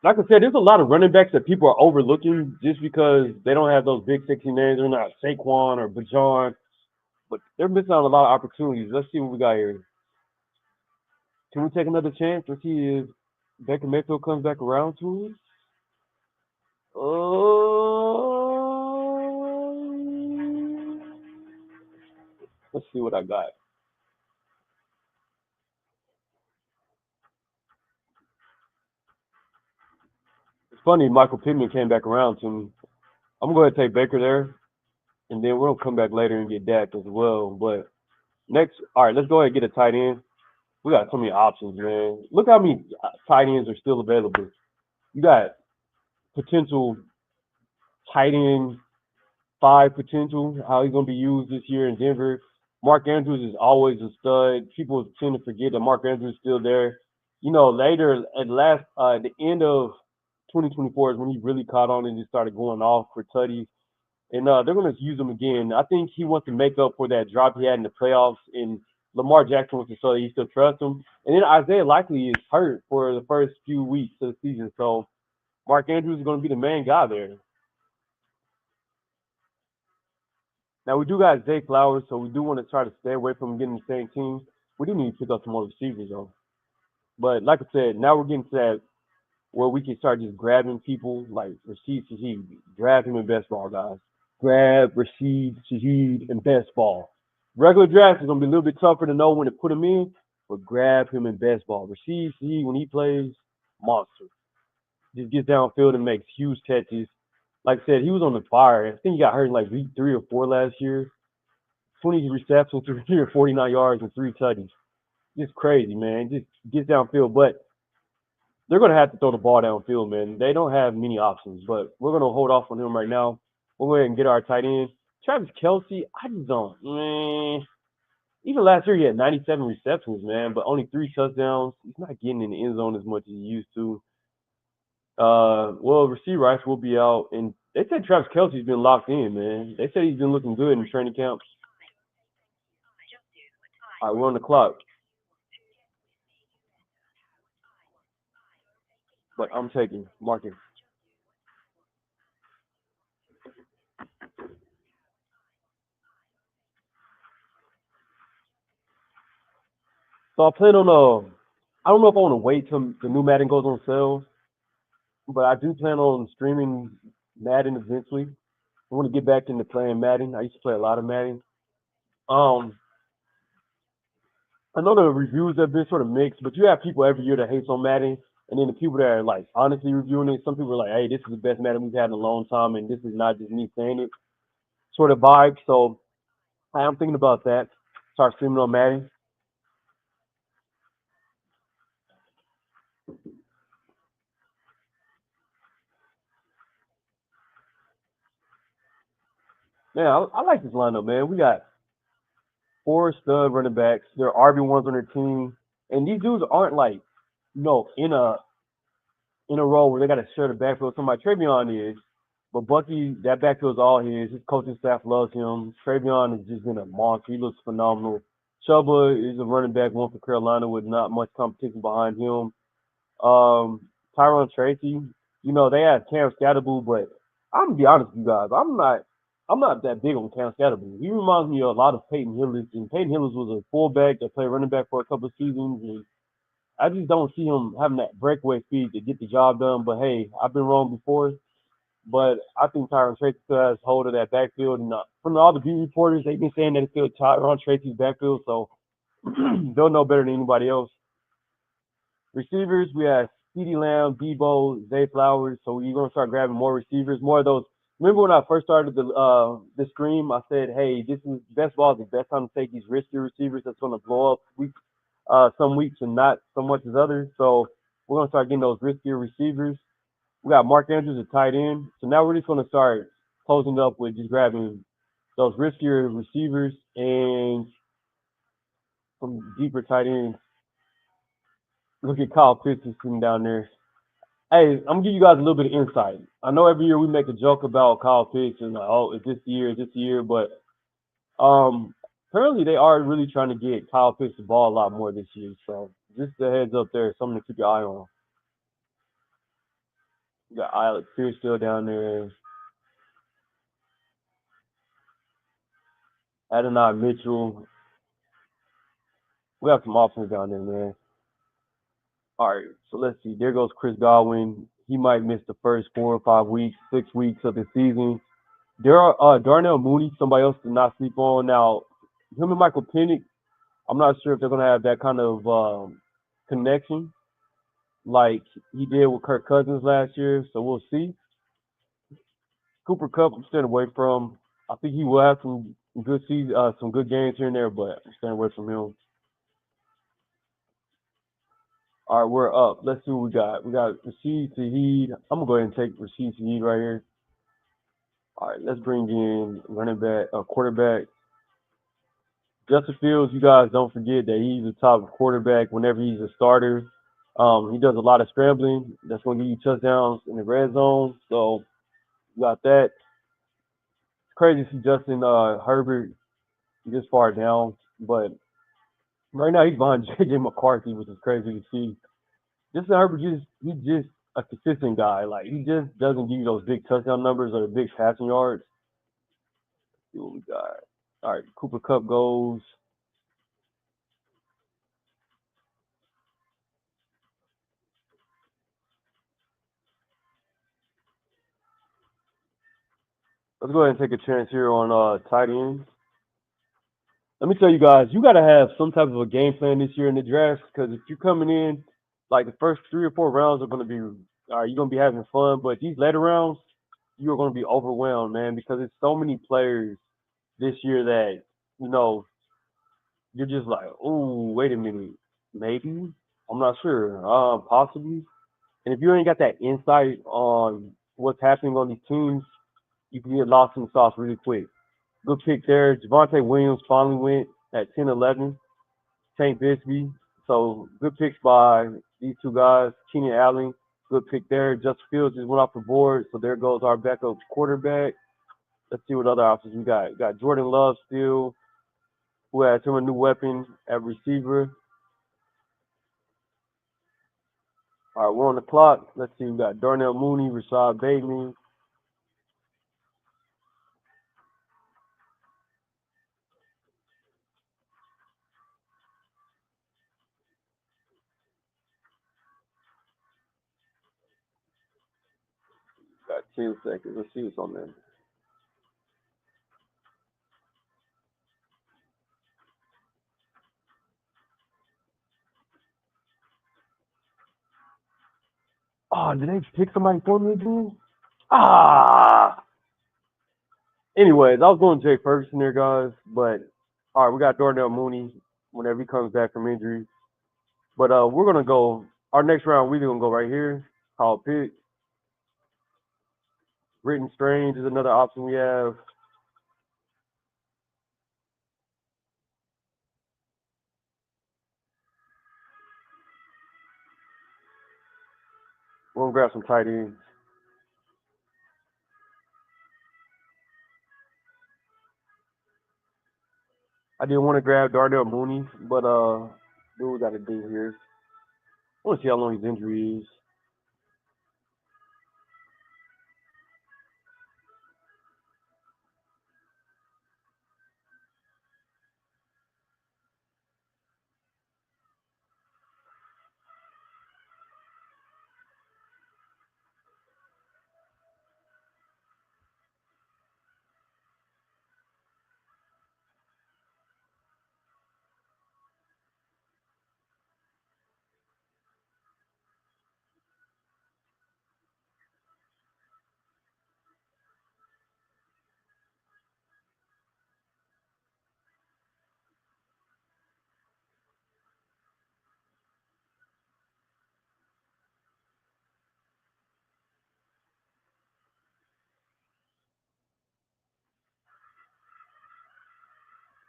Like I said, there's a lot of running backs that people are overlooking just because they don't have those big sexy names. They're not Saquon or Bajon, but they're missing out on a lot of opportunities. Let's see what we got here. Can we take another chance? Let's see if Baker Mayfield comes back around to us. Let's see what I got. It's funny, Michael Pittman came back around to me. I'm going to take Baker there, and then we'll come back later and get Dak as well. But next, all right, let's go ahead and get a tight end. We got so many options, man. Look how many tight ends are still available. You got potential tight end five potential, how he's going to be used this year in Denver. Mark Andrews is always a stud. People tend to forget that Mark Andrews is still there. You know, later at the end of 2024 is when he really caught on and just started going off for tutties. And they're going to use him again. I think he wants to make up for that drop he had in the playoffs. And Lamar Jackson wants to show that he still trusts him. And then Isaiah Likely is hurt for the first few weeks of the season. So Mark Andrews is going to be the main guy there. Now we do got Zay Flowers, so we do want to try to stay away from getting the same team. We do need to pick up some more receivers though. But like I said, now we're getting to that where we can start just grabbing people like Rashid Shaheed. Grab him in best ball, guys. Grab Rashid Shaheed in best ball. Regular draft is gonna be a little bit tougher to know when to put him in, but grab him in best ball. Rashid Shaheed when he plays, monster. Just gets downfield and makes huge catches. Like I said, he was on the fire. I think he got hurt in like week 3 or 4 last year. 20 receptions, 349 yards, and 3 tutties. Just crazy, man. Just gets downfield. But they're going to have to throw the ball downfield, man. They don't have many options. But we're going to hold off on him right now. We'll go ahead and get our tight end. Travis Kelce, I just don't. Man. Even last year, he had 97 receptions, man, but only 3 touchdowns. He's not getting in the end zone as much as he used to. Well, Rasheed Rice will be out, and they said Travis Kelce's been locked in, man. They said he's been looking good in training camp. All right, we're on the clock, but I'm taking Marcus. So I plan on I don't know if I want to wait till the new Madden goes on sale, but I do plan on streaming Madden eventually. I want to get back into playing Madden. I used to play a lot of Madden. Um, I know the reviews have been sort of mixed, but you have people every year that hates on Madden, and then the people that are like honestly reviewing it. Some people are like, "Hey, this is the best Madden we've had in a long time," and this is not just me saying it. Sort of vibe. So I am thinking about that. Start streaming on Madden. Man, I like this lineup, man. We got 4 stud running backs. They're RB1s on their team, and these dudes aren't like, in a role where they got to share the backfield. Somebody Travion is, but Bucky, that backfield is all his. His coaching staff loves him. Travion has just been a monster. He looks phenomenal. Chuba is a running back, one for Carolina with not much competition behind him. Um, Tyron Tracy, they have Cam Scatterboo, but I'm gonna be honest with you guys, I'm not that big on Cam Scatterboo. He reminds me a lot of Peyton Hillis, and Peyton Hillis was a fullback that played running back for a couple of seasons, and I just don't see him having that breakaway speed to get the job done. But hey, I've been wrong before. But I think Tyron Tracy still has hold of that backfield, and from all the beat reporters, they've been saying that it's still Tyron Tracy's backfield, so they'll know better than anybody else. Receivers, we have CeeDee Lamb, Debo, Zay Flowers. So we're gonna start grabbing more receivers, more of those. Remember when I first started the stream, I said, "Hey, this is best ball is the best time to take these risky receivers that's gonna blow up some weeks and not so much as others." So we're gonna start getting those riskier receivers. We got Mark Andrews at tight end. So now we're just gonna start closing up with just grabbing those riskier receivers and some deeper tight ends. Look at Kyle Pitts sitting down there. Hey, I'm gonna give you guys a little bit of insight. I know every year we make a joke about Kyle Pitts and like, oh, is this the year, is this the year? But apparently they are really trying to get Kyle Pitts the ball a lot more this year. So just a heads up there, something to keep your eye on. You got Alec Pierce still down there, Adonai Mitchell. We have some options down there, man. All right, so let's see. There goes Chris Godwin. He might miss the first 4 or 5 weeks, 6 weeks of the season. There are Darnell Mooney, somebody else to not sleep on. Now, him and Michael Penix, I'm not sure if they're gonna have that kind of connection like he did with Kirk Cousins last year. So we'll see. Cooper Cup, I'm staying away from. I think he will have some good games here and there, but I'm staying away from him. All right, we're up. Let's see what we got. We got Rashid Shaheed. I'm gonna go ahead and take Rashid Shaheed right here. All right, let's bring in running back, quarterback. Justin Fields, you guys don't forget that he's a top quarterback whenever he's a starter. He does a lot of scrambling. That's going to give you touchdowns in the red zone. So you got that. It's crazy to see Justin Herbert this far down, but right now he's behind JJ McCarthy, which is crazy to see. Justin Herbert he's just a consistent guy. Like he just doesn't give you those big touchdown numbers or the big passing yards. Let's see what we got. All right, Cooper Cup goes. Let's go ahead and take a chance here on tight ends. Let me tell you guys, you got to have some type of a game plan this year in the draft because if you're coming in, like the first 3 or 4 rounds are going to be, all right, you're going to be having fun, but these later rounds, you're going to be overwhelmed, man, because it's so many players this year that, you know, you're just like, oh, wait a minute, maybe, I'm not sure, possibly. And if you ain't got that insight on what's happening on these teams, you can get lost in the sauce really quick. Good pick there. Javante Williams finally went at 10-11. Tank Bisbee. So good picks by these two guys. Keenan Allen, good pick there. Justin Fields just went off the board. So there goes our backup quarterback. Let's see what other options we got. We got Jordan Love still, who has him a new weapon at receiver. All right, we're on the clock. Let's see. We got Darnell Mooney, Rashad Bateman. Got 10 seconds. Let's see what's on there. Oh, did they pick somebody for me again? Ah, anyways, I was going Jay Ferguson there, guys. But all right, we got Darnell Mooney whenever he comes back from injury. But we're gonna go our next round. We're gonna go right here. Call pick. Britton Strange is another option we have. We're gonna grab some tight ends. I didn't want to grab Darnell Mooney, but do what we got to do here. I want to see how long his injury is.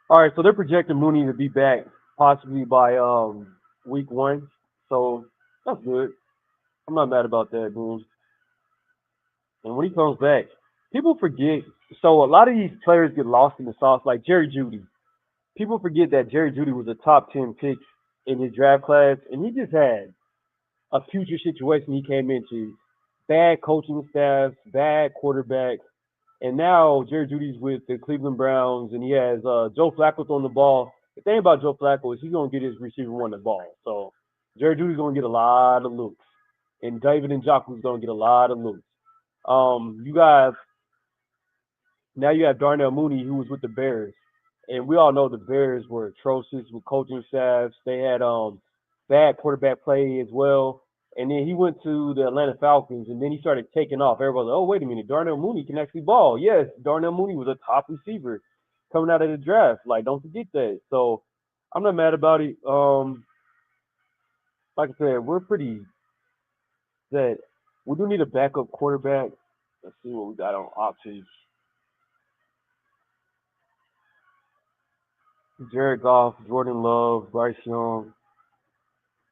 All right, so they're projecting Mooney to be back possibly by week 1, so that's good. I'm not mad about that, dude. And when he comes back, people forget. So a lot of these players get lost in the sauce, like Jerry Judy. People forget that Jerry Judy was a top 10 pick in his draft class, and he just had a future situation he came into. Bad coaching staffs, bad quarterbacks, and now Jerry Judy's with the Cleveland Browns, and he has Joe Flacco throwing the ball. The thing about Joe Flacco is he's gonna get his receiver one the ball. So Jerry Judy's gonna get a lot of looks, and David Njoku's gonna get a lot of looks. You guys now you have Darnell Mooney who was with the Bears, and we all know the Bears were atrocious with coaching staffs. They had bad quarterback play as well. And then he went to the Atlanta Falcons, and then he started taking off. Everybody was like, "Oh, wait a minute, Darnell Mooney can actually ball." Yes, Darnell Mooney was a top receiver coming out of the draft. Like, don't forget that. So, I'm not mad about it. Like I said, we're pretty set. We do need a backup quarterback. Let's see what we got on options. Jared Goff, Jordan Love, Bryce Young.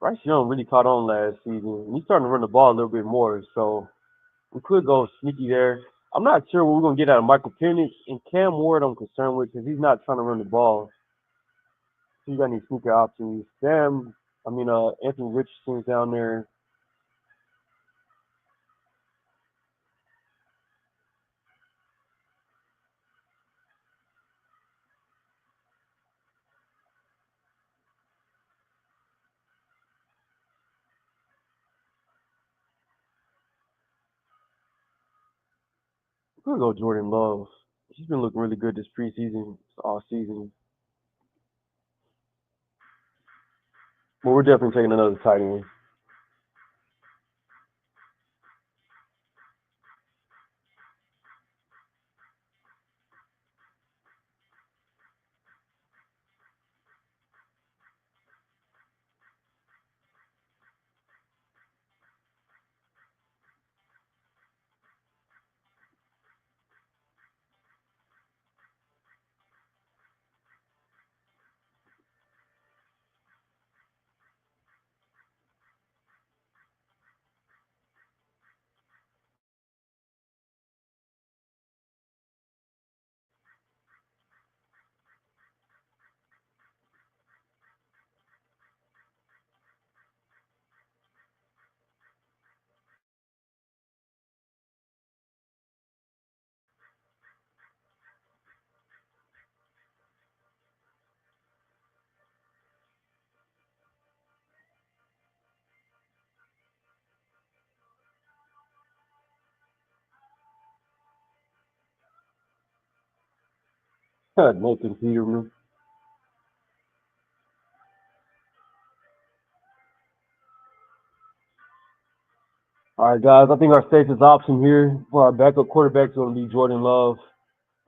Bryce Young really caught on last season, and he's starting to run the ball a little bit more. So we could go sneaky there. I'm not sure what we're gonna get out of Michael Penix and Cam Ward. I'm concerned with because he's not trying to run the ball. So you got any sneaker options? Anthony Richardson's down there. We could go Jordan Love. He's been looking really good this preseason, all season. But we're definitely taking another tight end. Nathan Peterman. All right, guys. I think our safest option here for our backup quarterback is going to be Jordan Love.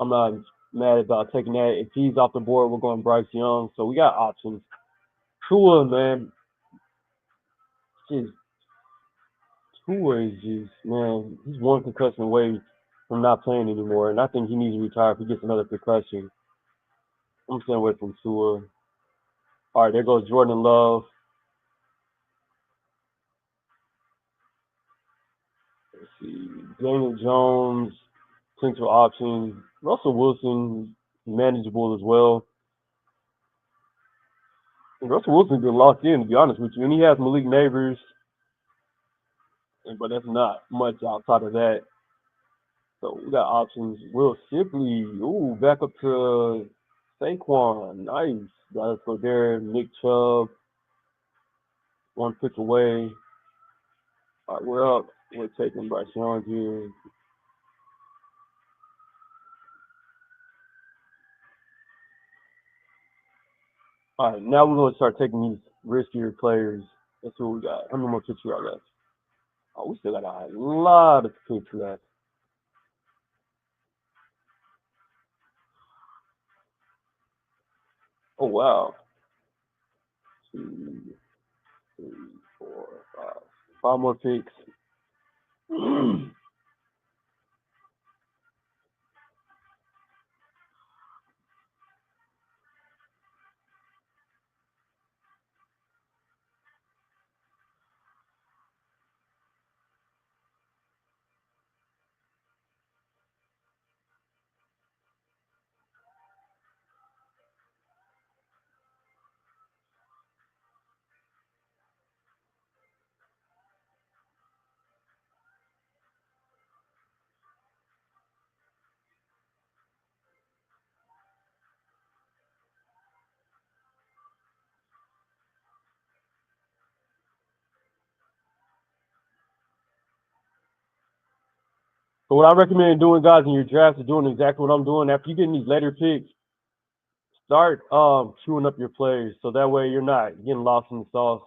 I'm not mad about taking that. If he's off the board, we're going Bryce Young. So we got options. Tua, man, just Tua is just man, he's one concussion away from not playing anymore, and I think he needs to retire if he gets another concussion. I'm staying away from Tua. All right, there goes Jordan Love. Let's see, Daniel Jones, potential option. Russell Wilson, manageable as well. And Russell Wilson's been locked in, to be honest with you, and he has Malik Neighbors, but that's not much outside of that. So we got options. Will Shipley, ooh, back up to Saquon, nice. Got us go there. Nick Chubb, one pitch away. All right, we're up. We're taking Bryce Young here. All right, now we're going to start taking these riskier players. Let's see what we got. How many more picks we got left? Oh, we still got a lot of picks left. Oh, wow. Two, three, four, five. Five more picks. So what I recommend doing, guys, in your draft is doing exactly what I'm doing. After you get these later picks, start chewing up your players so that way you're not getting lost in the sauce.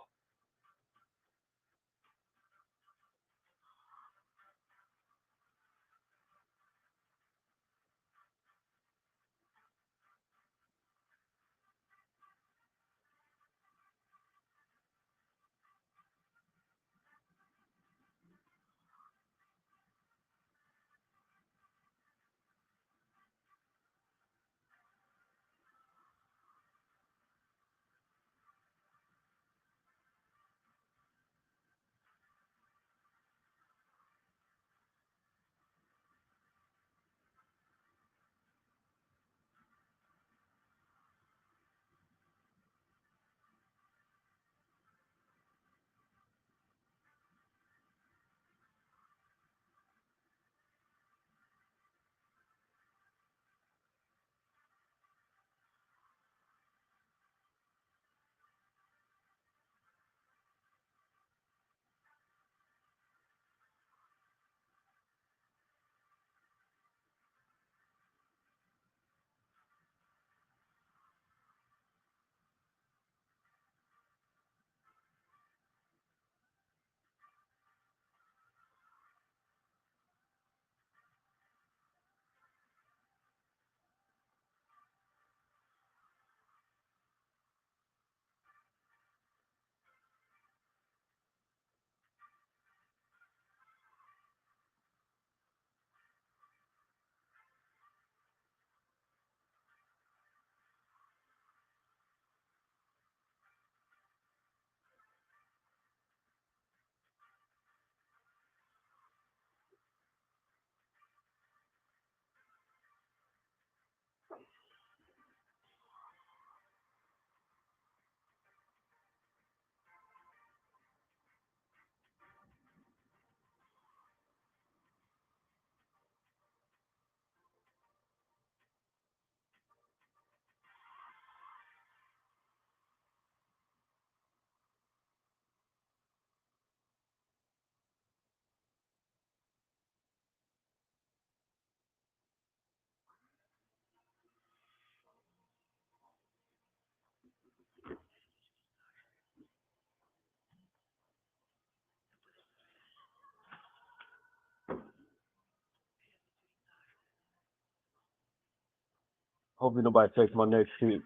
Hopefully nobody takes my next pick.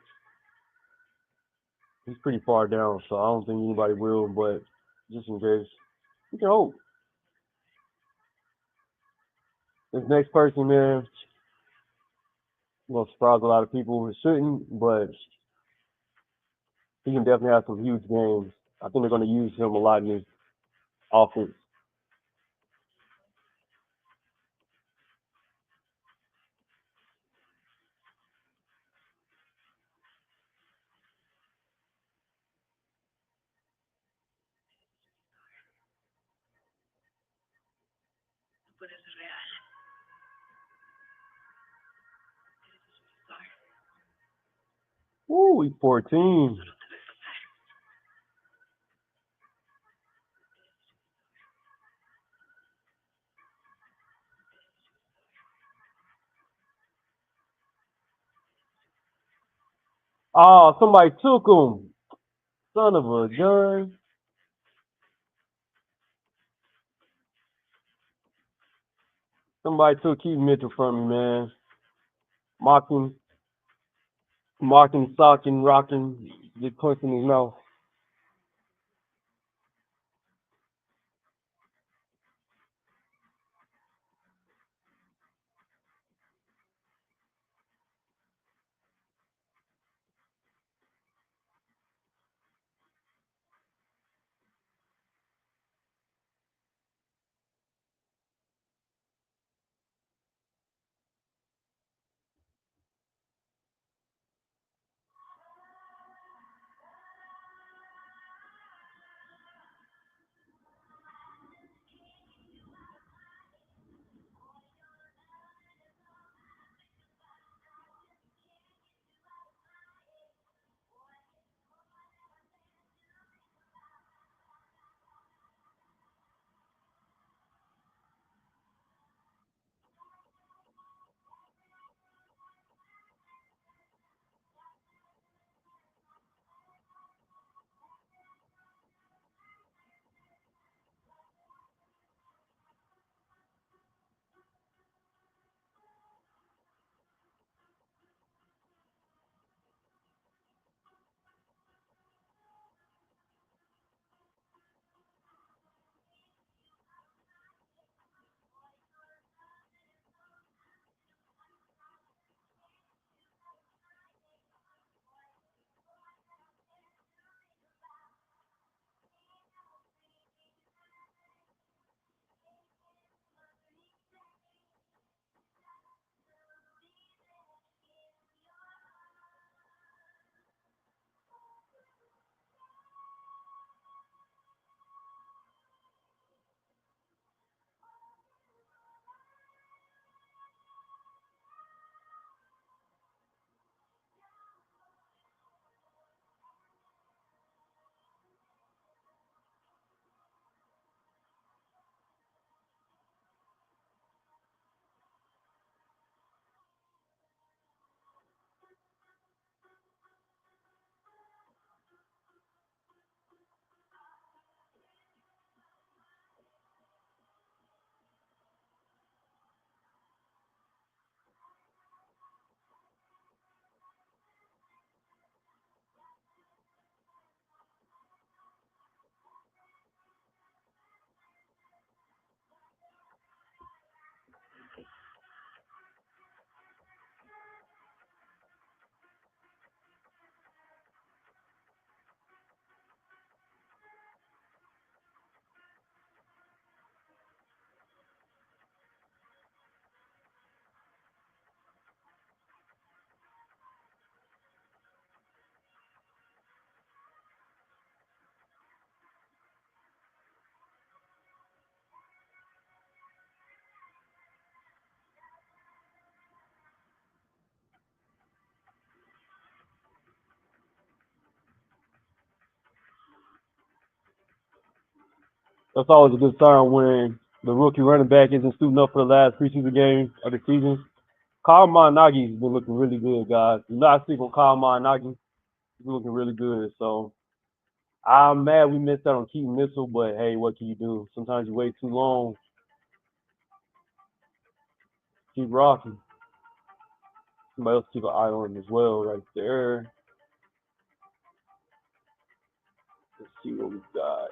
He's pretty far down, so I don't think anybody will, but just in case. You can hope. This next person, man, will surprise a lot of people. It shouldn't, but he can definitely have some huge games. I think they're going to use him a lot in this offense. Woo, he's 14. Oh, somebody took him. Son of a gun. Somebody took Keith Mitchell from me, man. Mocking, socking, rocking, get punched in his mouth. That's always a good sign when the rookie running back isn't suiting up for the last preseason game of the season. Kyle Managi's been looking really good, guys. Do not sleep on Kyle Managi. He's been looking really good. So I'm mad we missed out on Keaton Mitchell, but hey, what can you do? Sometimes you wait too long. Keep rocking. Somebody else keep an eye on him as well, right there. Let's see what we got.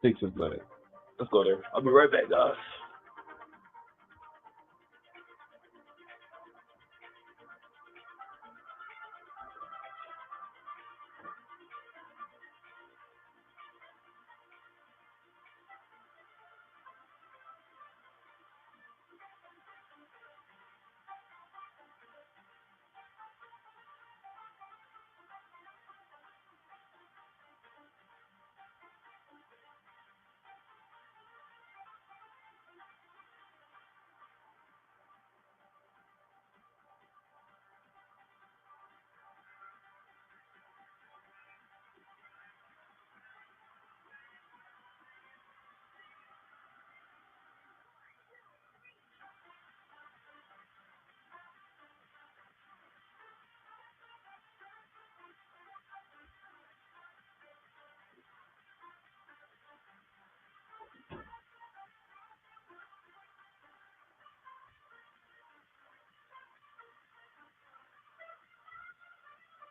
Sixers minute. Let's go there. I'll be right back, guys.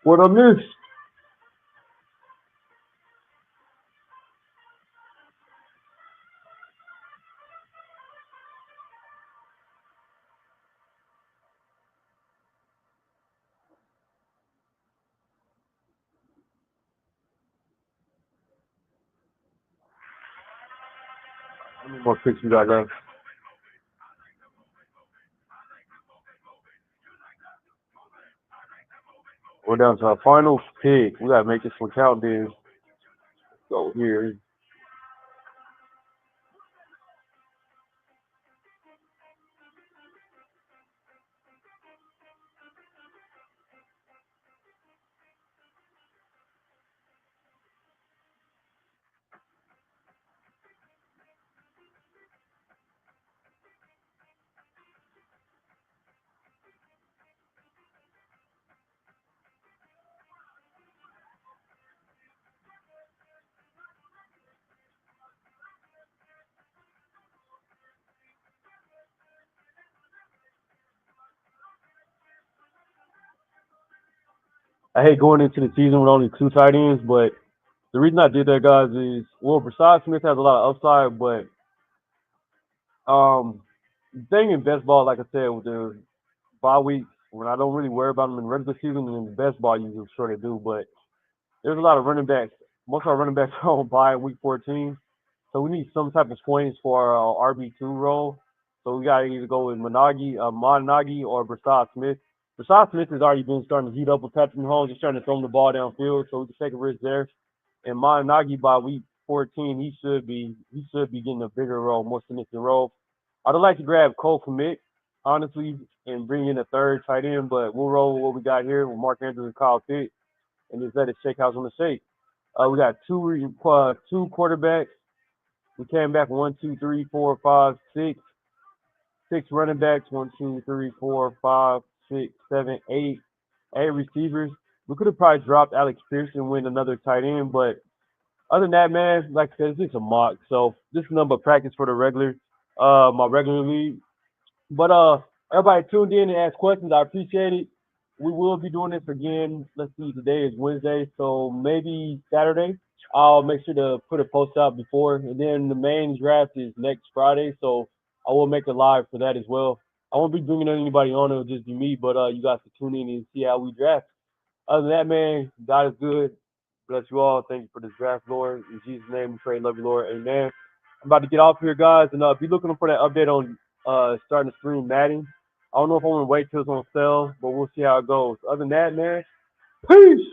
What I missed? How many more picks we got left? We're down to our final pick. We gotta make this one count, then. Go here. I hate going into the season with only two tight ends, but the reason I did that, guys, is well, Brashad Smith has a lot of upside, but the thing in best ball, like I said, with the bye weeks, when I don't really worry about them in regular season, and in the best ball, you sure they do. But there's a lot of running backs. Most of our running backs are on bye in week 14, so we need some type of points for our RB2 role. So we got to either go with Monagi or Brashad Smith. Brashad Smith has already been starting to heat up with Patrick Mahomes, just trying to throw him the ball downfield, so we can take a risk there. And Monagi by week 14, he should be getting a bigger role, more significant role. I'd like to grab Cole Kmet, honestly, and bring in a third tight end, but we'll roll with what we got here with Mark Andrews and Kyle Pitts and just let it shake house on the shake. We got two quarterbacks. We came back 1, 2, 3, 4, 5, 6 running backs. 1, 2, 3, 4, 5, 6, 7, 8. 8 receivers. We could have probably dropped Alex Pierce and win another tight end, but other than that, man, like I said, it's just a mock. So this is number of practice for the my regular league. But everybody tuned in and asked questions. I appreciate it. We will be doing this again. Let's see, today is Wednesday, so maybe Saturday. I'll make sure to put a post out before, and then the main draft is next Friday, so I will make a live for that as well. I won't be bringing anybody on; it'll just be me. But you guys can tune in and see how we draft. Other than that, man, God is good. Bless you all. Thank you for this draft, Lord. In Jesus' name, we pray. Love you, Lord. Amen. I'm about to get off here, guys, and be looking for that update on starting to stream Madden. I don't know if I'm gonna wait till it's on sale, but we'll see how it goes. Other than that, man, peace.